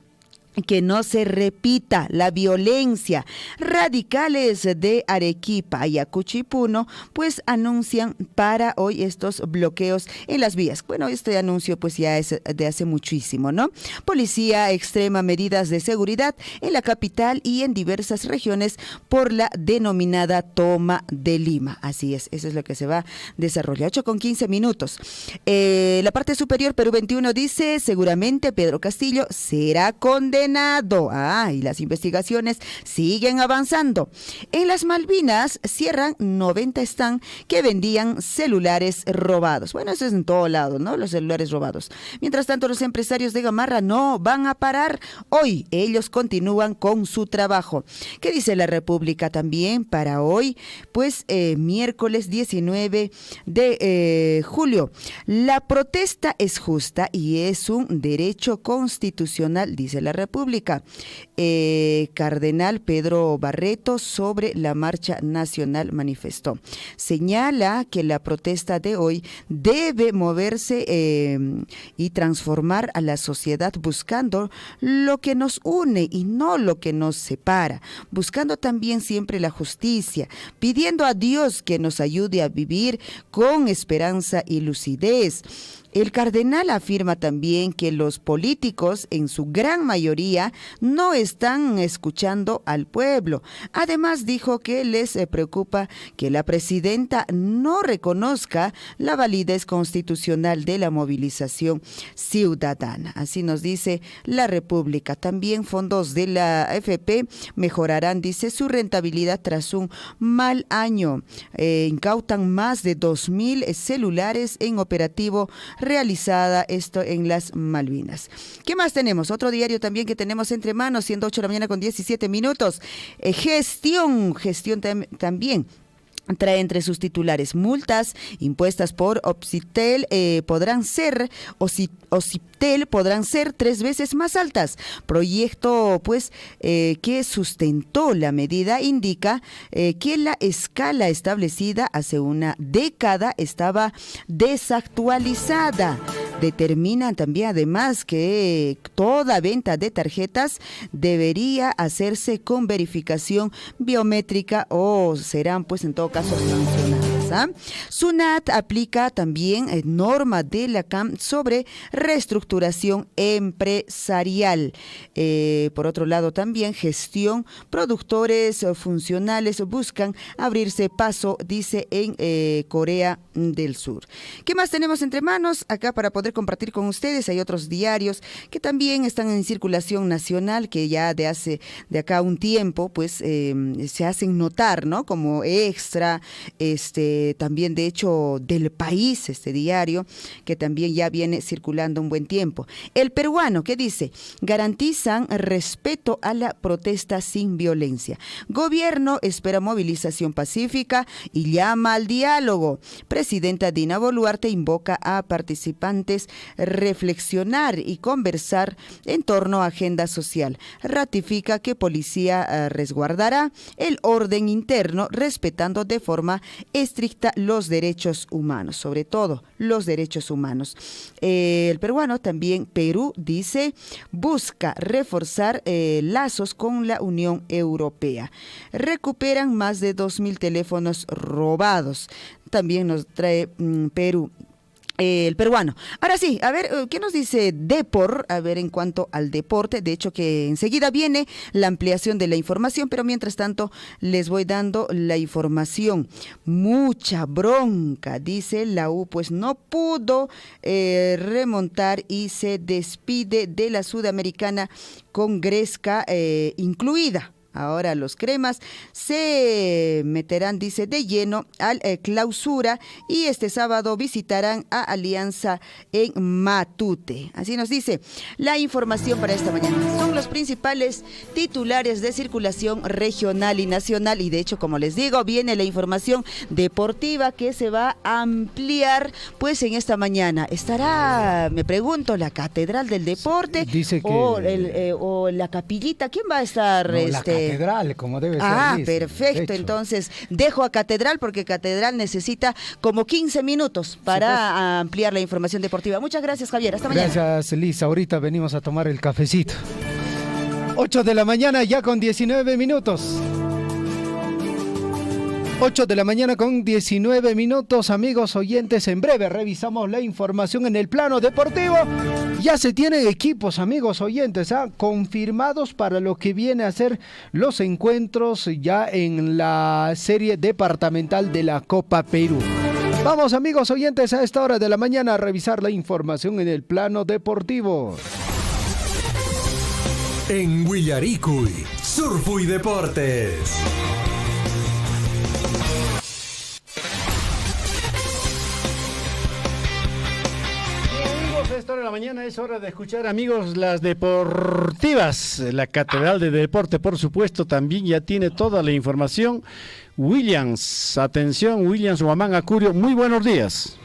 N: que no se repita la violencia. Radicales de Arequipa y Acuchipuno pues anuncian para hoy estos bloqueos en las vías. Bueno, este anuncio pues ya es de hace muchísimo, ¿no? Policía extrema medidas de seguridad en la capital y en diversas regiones por la denominada toma de Lima. Así es, eso es lo que se va a desarrollar. 8:15. La parte superior, Perú 21, dice, seguramente Pedro Castillo será condenado. Y las investigaciones siguen avanzando. En las Malvinas cierran 90 stands que vendían celulares robados. Bueno, eso es en todo lado, ¿no? Los celulares robados. Mientras tanto, los empresarios de Gamarra no van a parar. Hoy ellos continúan con su trabajo. ¿Qué dice la República también para hoy? Pues miércoles 19 de julio. La protesta es justa y es un derecho constitucional, dice la República. Cardenal Pedro Barreto sobre la marcha nacional manifestó. Señala que la protesta de hoy debe moverse y transformar a la sociedad buscando lo que nos une y no lo que nos separa, buscando también siempre la justicia, pidiendo a Dios que nos ayude a vivir con esperanza y lucidez. El cardenal afirma también que los políticos, en su gran mayoría, no están escuchando al pueblo. Además, dijo que les preocupa que la presidenta no reconozca la validez constitucional de la movilización ciudadana. Así nos dice la República. También fondos de la AFP mejorarán, dice, su rentabilidad tras un mal año. Incautan más de 2.000 celulares en operativo realizada esto en las Malvinas. ¿Qué más tenemos? Otro diario también que tenemos entre manos, siendo 8:17 a.m. Gestión también. Trae entre sus titulares multas impuestas por Occitel podrán ser 3 veces más altas. Proyecto pues que sustentó la medida indica que la escala establecida hace una década estaba desactualizada. Determinan también además que toda venta de tarjetas debería hacerse con verificación biométrica o serán pues en todo caso sancionadas. SUNAT aplica también norma de la CAM sobre reestructuración empresarial. Por otro lado también gestión, productores funcionales buscan abrirse paso, dice en Corea del Sur. ¿Qué más tenemos entre manos acá para poder compartir con ustedes? Hay otros diarios que también están en circulación nacional que ya de acá un tiempo pues se hacen notar, ¿no? Como Extra, también de hecho del País, este diario que también ya viene circulando un buen tiempo. El Peruano, ¿qué dice? Garantizan respeto a la protesta sin violencia. Gobierno espera movilización pacífica y llama al diálogo. Presidenta Dina Boluarte invoca a participantes reflexionar y conversar en torno a agenda social. Ratifica que policía resguardará el orden interno respetando de forma estricta los derechos humanos, sobre todo los derechos humanos. El peruano también, Perú, dice, busca reforzar lazos con la Unión Europea. Recuperan más de 2.000 teléfonos robados. También nos trae Perú. El peruano. Ahora sí, a ver, ¿qué nos dice Depor? A ver, en cuanto al deporte, de hecho que enseguida viene la ampliación de la información, pero mientras tanto les voy dando la información. Mucha bronca, dice la U, pues no pudo remontar y se despide de la Sudamericana con Gresca incluida. Ahora los cremas se meterán, dice, de lleno al clausura y este sábado visitarán a Alianza en Matute. Así nos dice la información para esta mañana. Son los principales titulares de circulación regional y nacional y de hecho, como les digo, viene la información deportiva que se va a ampliar pues en esta mañana. ¿Estará, me pregunto, la Catedral del Deporte dice que... o la Capillita? ¿Quién va a estar?
B: No, Catedral, como debe ser.
N: Perfecto. Entonces, dejo a Catedral porque Catedral necesita como 15 minutos para ampliar la información deportiva. Muchas gracias, Javier. Hasta mañana.
B: Gracias, Liz. Ahorita venimos a tomar el cafecito. 8 de la mañana ya con 19 minutos. 8 de la mañana con 19 minutos, amigos oyentes. En breve revisamos la información en el plano deportivo. Ya se tienen equipos, amigos oyentes, confirmados para lo que viene a ser los encuentros ya en la serie departamental de la Copa Perú. Vamos, amigos oyentes, a esta hora de la mañana a revisar la información en el plano deportivo.
A: En Huillaricuy, Surfo y Deportes.
C: Esta hora de la mañana es hora de escuchar, amigos, las deportivas. La Catedral de Deporte, por supuesto, también ya tiene toda la información. Williams, atención, Williams Huamán Acurio, muy buenos días.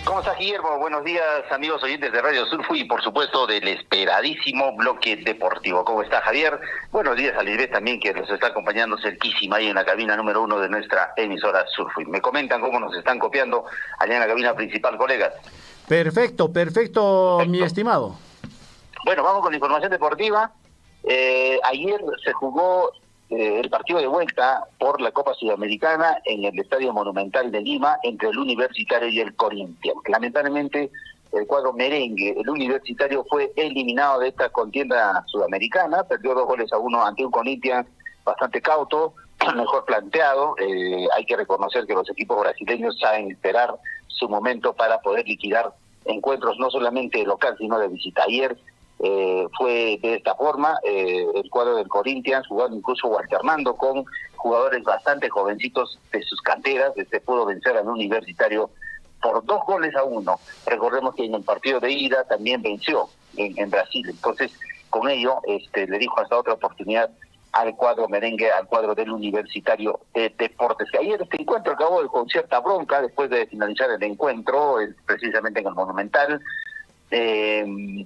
O: ¿Cómo estás, Guillermo? Buenos días, amigos oyentes de Radio Surfo y, por supuesto, del esperadísimo bloque deportivo. ¿Cómo está, Javier? Buenos días a Lisbeth también, que nos está acompañando cerquísima ahí en la cabina número 1 de nuestra emisora Surfo. Y me comentan cómo nos están copiando allá en la cabina principal, colegas.
C: Perfecto, mi estimado.
O: Bueno, vamos con la información deportiva. Ayer se jugó el partido de vuelta por la Copa Sudamericana en el Estadio Monumental de Lima entre el Universitario y el Corinthians. Lamentablemente, el cuadro merengue, el Universitario, fue eliminado de esta contienda sudamericana, perdió 2-1 ante un Corinthians bastante cauto, mejor planteado. Hay que reconocer que los equipos brasileños saben esperar su momento para poder liquidar encuentros no solamente de local sino de visita. Ayer fue de esta forma, el cuadro del Corinthians, jugando incluso o alternando con jugadores bastante jovencitos de sus canteras, pudo vencer al Universitario por 2-1. Recordemos que en el partido de ida también venció en Brasil. Entonces, con ello, le dijo hasta otra oportunidad al cuadro merengue, al cuadro del Universitario de Deportes. Que ayer este encuentro acabó con cierta bronca después de finalizar el encuentro, precisamente en el Monumental.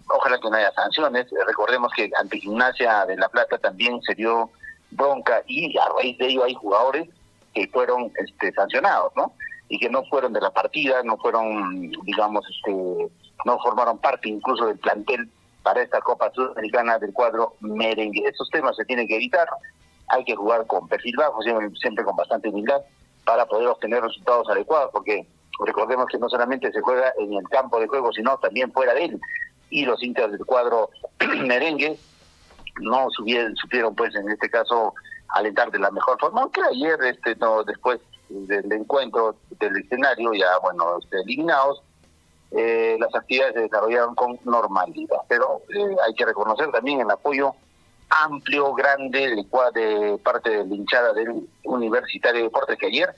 O: Ojalá que no haya sanciones. Recordemos que ante Gimnasia de La Plata también se dio bronca y a raíz de ello hay jugadores que fueron sancionados, ¿no? Y que no fueron de la partida, no fueron, digamos, no formaron parte incluso del plantel para esta Copa Sudamericana del cuadro merengue. Esos temas se tienen que evitar. Hay que jugar con perfil bajo, siempre con bastante humildad, para poder obtener resultados adecuados, porque recordemos que no solamente se juega en el campo de juego, sino también fuera de él. Y los hinchas del cuadro merengue no supieron, pues, en este caso, alentar de la mejor forma. Aunque ayer, después del encuentro del escenario, ya, bueno, eliminados, las actividades se desarrollaron con normalidad. Pero hay que reconocer también el apoyo amplio, grande, de parte de la hinchada del Universitario de Deportes, que ayer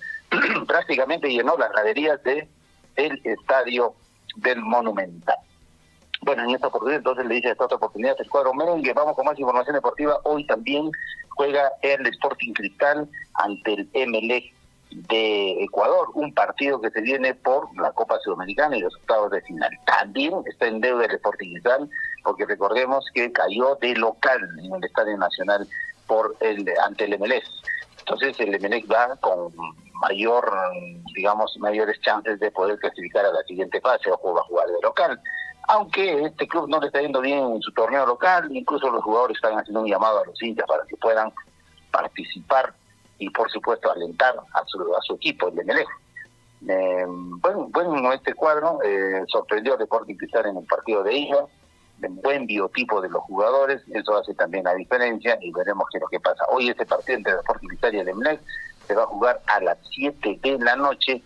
O: prácticamente llenó las graderías del estadio del Monumental. Bueno, en esta oportunidad, entonces le dice esta otra oportunidad el cuadro merengue. Vamos con más información deportiva. Hoy también juega el Sporting Cristal ante el Emelec de Ecuador, un partido que se viene por la Copa Sudamericana y los octavos de final. También está en deuda el Sporting Cristal, porque recordemos que cayó de local en el Estadio Nacional ante el Emelec. Entonces el Emelec va con mayores chances de poder clasificar a la siguiente fase, o va a jugar de local. Aunque este club no le está yendo bien en su torneo local, incluso los jugadores están haciendo un llamado a los hinchas para que puedan participar y, por supuesto, alentar a su equipo, el Emelec. Bueno, este cuadro sorprendió al Sporting Cristal en el partido de ida, buen biotipo de los jugadores, eso hace también la diferencia, y veremos qué es lo que pasa. Hoy este partido entre el Sporting Cristal y el Emelec se va a jugar a las 7 de la noche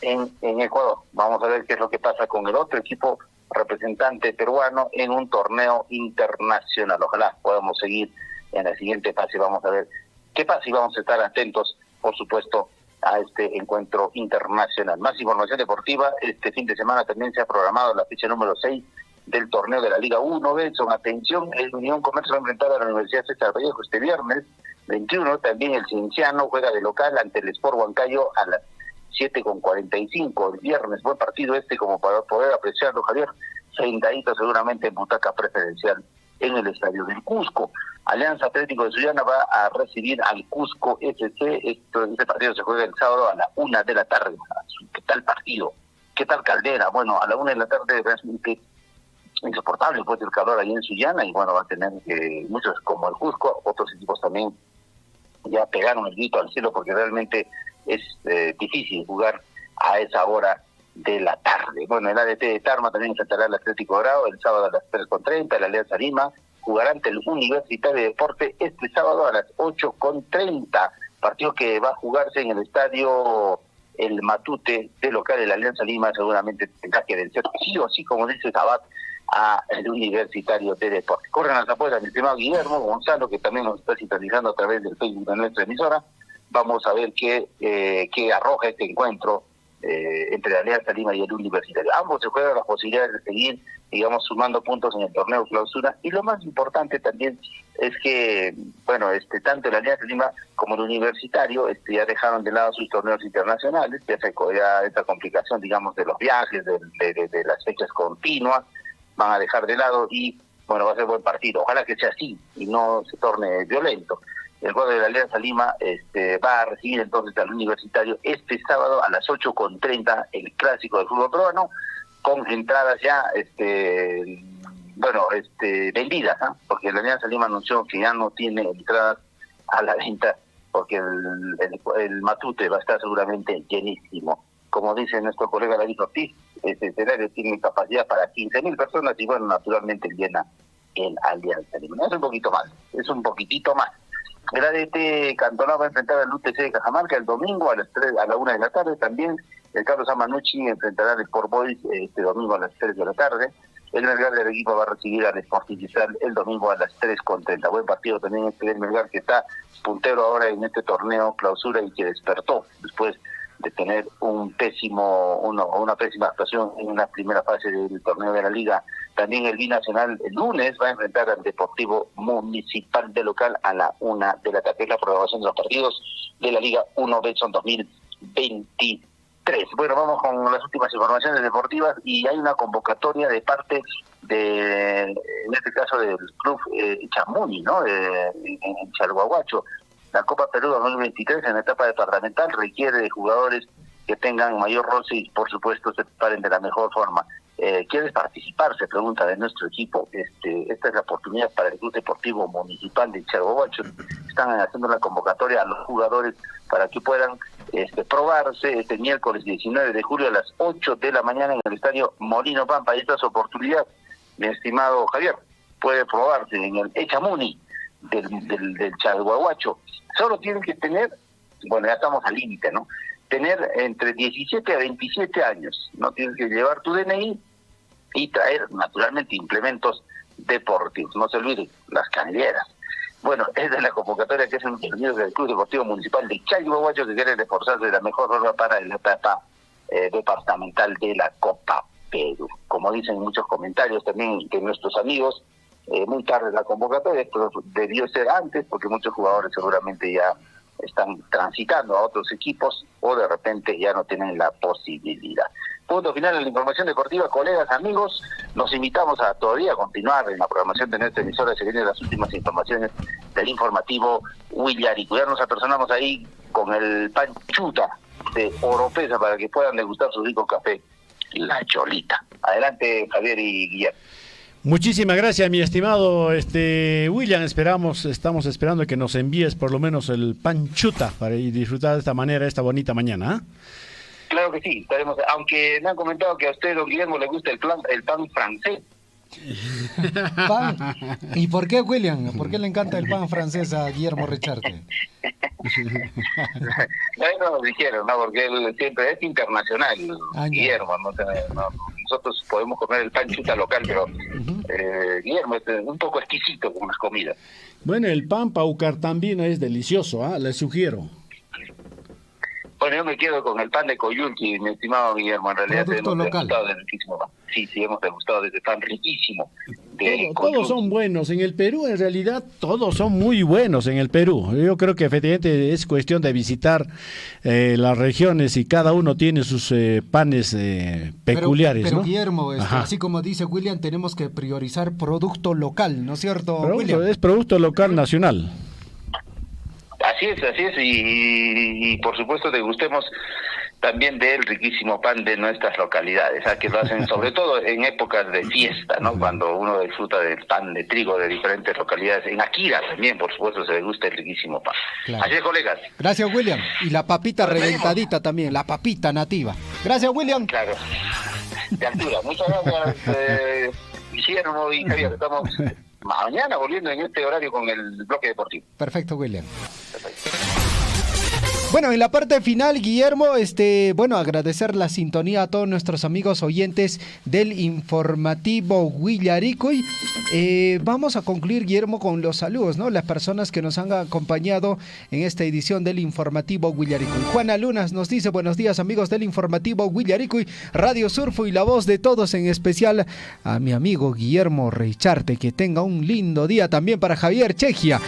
O: en Ecuador. Vamos a ver qué es lo que pasa con el otro equipo representante peruano en un torneo internacional. Ojalá podamos seguir en la siguiente fase. Vamos a ver qué pasa y vamos a estar atentos, por supuesto, a este encuentro internacional. Más información deportiva. Este fin de semana también se ha programado la fecha número 6 del torneo de la Liga 1. Benson, atención, el Unión Comercio va a enfrentar a la Universidad César Vallejo este viernes 21. También el Cienciano juega de local ante el Sport Huancayo a las 7:45 el viernes. Buen partido como para poder apreciarlo, Javier. Sentadito seguramente en butaca preferencial en el estadio del Cusco. Alianza Atlético de Sullana va a recibir al Cusco FC. Este partido se juega el sábado a la 1 de la tarde. ¿Qué tal partido? ¿Qué tal Caldera? Bueno, a la 1 de la tarde realmente insoportable pues el calor ahí en Sullana, y bueno, va a tener muchos como el Cusco, otros equipos también ya pegaron el grito al cielo porque realmente es difícil jugar a esa hora de la tarde. Bueno, el ADT de Tarma también enfrentará al Atlético Grau el sábado a las 3:30, el Alianza Lima jugará ante el Universitario de Deporte este sábado a las 8:30, partido que va a jugarse en el estadio El Matute de local. El Alianza Lima seguramente tendrá que vencer sí o sí, como dice Sabat, a el Universitario de Deporte. Corren las apuestas, mi estimado Guillermo Gonzalo, que también nos está sintonizando a través del Facebook de nuestra emisora. Vamos a ver qué arroja este encuentro entre la Alianza Lima y el Universitario. Ambos se juegan las posibilidades de seguir, digamos, sumando puntos en el torneo clausura, y lo más importante también es que, bueno, tanto el Alianza Lima como el Universitario ya dejaron de lado sus torneos internacionales, ya esta complicación, digamos, de los viajes, de las fechas continuas, van a dejar de lado, y bueno, va a ser buen partido. Ojalá que sea así y no se torne violento. El juego de la Alianza Lima va a recibir entonces al Universitario este sábado a las 8:30, el clásico del fútbol peruano, con entradas ya vendidas, ¿eh? Porque la Alianza Lima anunció que ya no tiene entradas a la venta, porque el Matute va a estar seguramente llenísimo. Como dice nuestro colega David Ortiz, este escenario tiene capacidad para 15.000 personas, y bueno, naturalmente llena el Alianza Lima. Es un poquitito más. El ADT Cantonal va a enfrentar al UTC de Cajamarca el domingo a la 1 de la tarde. También el Carlos Amanucci enfrentará al Sport Boys este domingo a las 3 de la tarde. El Melgar de Arequipa va a recibir al Sporting Cristal el domingo a las 3:30. Buen partido también del Melgar, que está puntero ahora en este torneo clausura y que despertó después de tener una pésima actuación en una primera fase del torneo de la Liga. También el Binacional el lunes va a enfrentar al Deportivo Municipal de local a la 1 de la tarde. La programación de los partidos de la Liga 1 Betson 2023. Bueno, vamos con las últimas informaciones deportivas, y hay una convocatoria de parte en este caso del club Chamuni, ¿no? En Chalhuahuacho. La Copa Perú 2023 en la etapa departamental requiere de jugadores que tengan mayor roce y por supuesto se preparen de la mejor forma. ¿Quieres participar? Se pregunta de nuestro equipo. Esta es la oportunidad para el Club Deportivo Municipal de Chalhuahuacho. Están haciendo la convocatoria a los jugadores para que puedan probarse este miércoles 19 de julio a las 8 de la mañana en el estadio Molino Pampa. Y esta es oportunidad, mi estimado Javier, puede probarse en el Echamuni del Chalhuahuacho. Solo tienen que tener, bueno, ya estamos al límite, ¿no? Tener entre 17 a 27 años, ¿no? Tienes que llevar tu DNI y traer, naturalmente, implementos deportivos. No se olviden, las canilleras. Bueno, esa es la convocatoria que hacen los niños del Club Deportivo Municipal de Chalhuahuacho, que quieren esforzarse de la mejor forma para la etapa departamental de la Copa Perú. Como dicen muchos comentarios también de nuestros amigos, muy tarde la convocatoria, esto debió ser antes, porque muchos jugadores seguramente ya están transitando a otros equipos o de repente ya no tienen la posibilidad. Punto final de la información deportiva, colegas, amigos. Nos invitamos a todavía continuar en la programación de nuestra emisora. Se vienen las últimas informaciones del informativo Huillari. Ya nos apersonamos ahí con el panchuta de Oropesa para que puedan degustar su rico café, La Cholita. Adelante, Javier y Guillermo.
C: Muchísimas gracias, mi estimado William. Estamos esperando que nos envíes por lo menos el panchuta para disfrutar de esta manera, esta bonita mañana.
O: Claro que sí, estaremos, aunque me han comentado que a usted, don Guillermo, le gusta el pan francés.
B: ¿Pan? ¿Y por qué, William? ¿Por qué le encanta el pan francés a Guillermo Richarte?
O: Bueno, dijeron, ¿no? Porque él siempre es internacional, Guillermo. Nosotros podemos comer el pan chuta local, pero Guillermo es un poco exquisito con las comidas.
C: Bueno, el pan paucar también es delicioso, le sugiero.
O: Bueno, yo me quedo con el pan de Coyulqui, mi estimado Guillermo. En realidad
B: producto
O: hemos
B: local.
O: degustado de riquísimo pan. Sí, hemos degustado de ese pan riquísimo.
C: Todos son buenos. En el Perú, en realidad, todos son muy buenos en el Perú. Yo creo que efectivamente es cuestión de visitar las regiones y cada uno tiene sus panes peculiares,
B: pero
C: ¿no?
B: Guillermo, así como dice William, tenemos que priorizar producto local, ¿no es cierto, William?
C: Es producto local
O: nacional. Así es, y por supuesto degustemos también del riquísimo pan de nuestras localidades, que lo hacen sobre todo en épocas de fiesta, ¿no? Cuando uno disfruta del pan de trigo de diferentes localidades. En Akira también, por supuesto, se degusta el riquísimo pan.
B: Claro.
O: Así es, colegas.
B: Gracias, William. Y la papita reventadita también, la papita nativa. Gracias, William.
O: Claro. De altura. Muchas gracias, Guillermo y Javier. Estamos mañana volviendo en este horario con el bloque deportivo.
B: Perfecto, William.
O: Perfecto.
B: Bueno, en la parte final, Guillermo, agradecer la sintonía a todos nuestros amigos oyentes del informativo Huillaricuy. Vamos a concluir, Guillermo, con los saludos, ¿no? Las personas que nos han acompañado en esta edición del informativo Huillaricuy. Juana Lunas nos dice: buenos días, amigos del informativo Huillaricuy, Radio Surfo y la voz de todos, en especial a mi amigo Guillermo Reicharte. Que tenga un lindo día. También para Javier Chejia.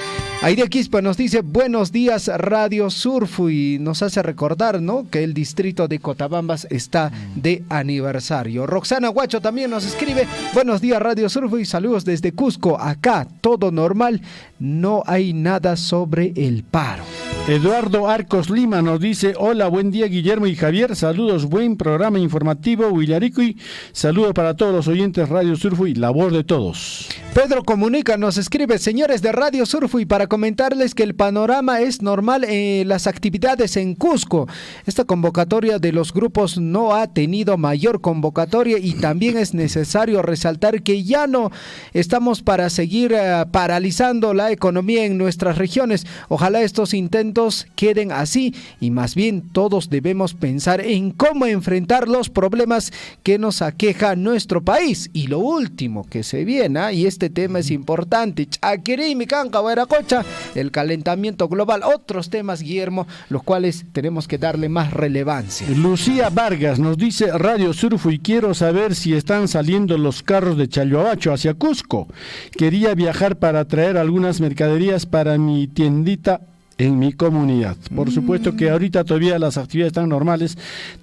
B: Aide Quispa nos dice: buenos días, Radio Surfo, y nos hace recordar, ¿no?, que el distrito de Cotabambas está de aniversario. Roxana Guacho también nos escribe: buenos días, Radio Surfo, y saludos desde Cusco. Acá todo normal, no hay nada sobre el paro.
C: Eduardo Arcos Lima nos dice: hola, buen día, Guillermo y Javier, saludos, buen programa informativo Huillaricuy, saludo para todos los oyentes Radio Surfo y la voz de todos.
B: Pedro Comunica nos escribe: señores de Radio Surfo, y para comentarles que el panorama es normal en las actividades en Cusco. Esta convocatoria de los grupos no ha tenido mayor convocatoria, y también es necesario resaltar que ya no estamos para seguir paralizando la economía en nuestras regiones. Ojalá estos intentos queden así, y más bien todos debemos pensar en cómo enfrentar los problemas que nos aqueja nuestro país. Y lo último que se viene, y este tema es importante, Chaquerí, Micanca, Huayracocha, el calentamiento global, otros temas, Guillermo, los cuales tenemos que darle más relevancia.
C: Lucía Vargas nos dice: Radio Surfo, y quiero saber si están saliendo los carros de Chalhuahuacho hacia Cusco. Quería viajar para traer algunas mercaderías para mi tiendita en mi comunidad. Por supuesto que ahorita todavía las actividades están normales,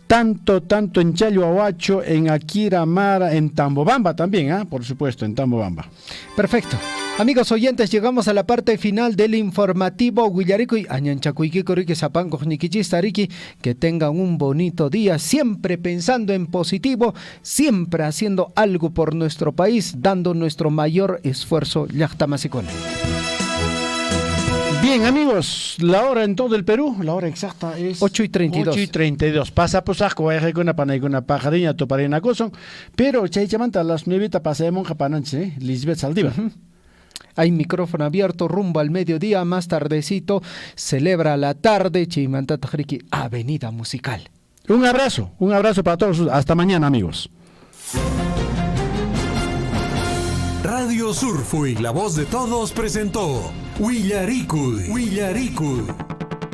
C: tanto en Chalhuahuacho, en Akira, Mara, en Tambobamba también, por supuesto, en Tambobamba.
B: Perfecto. Amigos oyentes, llegamos a la parte final del informativo Huillaricuy. Que tengan un bonito día, siempre pensando en positivo, siempre haciendo algo por nuestro país, dando nuestro mayor esfuerzo.
C: Bien, amigos, la hora en todo el Perú, la hora exacta es
B: 8:32.
C: 8:32. Pasa pues asco, vaya con una pajarina, toparena cosa, pero chaichamanta a las 9 pasemos japananche, Lisbeth Saldívar.
B: Hay micrófono abierto rumbo al mediodía. Más tardecito celebra la tarde Chimanta Tajriki, Avenida Musical.
C: Un abrazo para todos. Hasta mañana, amigos.
A: Radio Surfo y la voz de todos presentó Huillaricuy.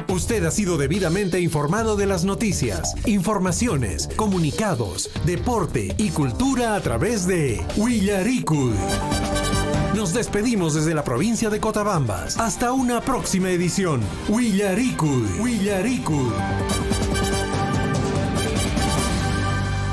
A: Usted ha sido debidamente informado de las noticias, informaciones, comunicados, deporte y cultura a través de Huillaricuy. Nos despedimos desde la provincia de Cotabambas. Hasta una próxima edición. Huillaricuy.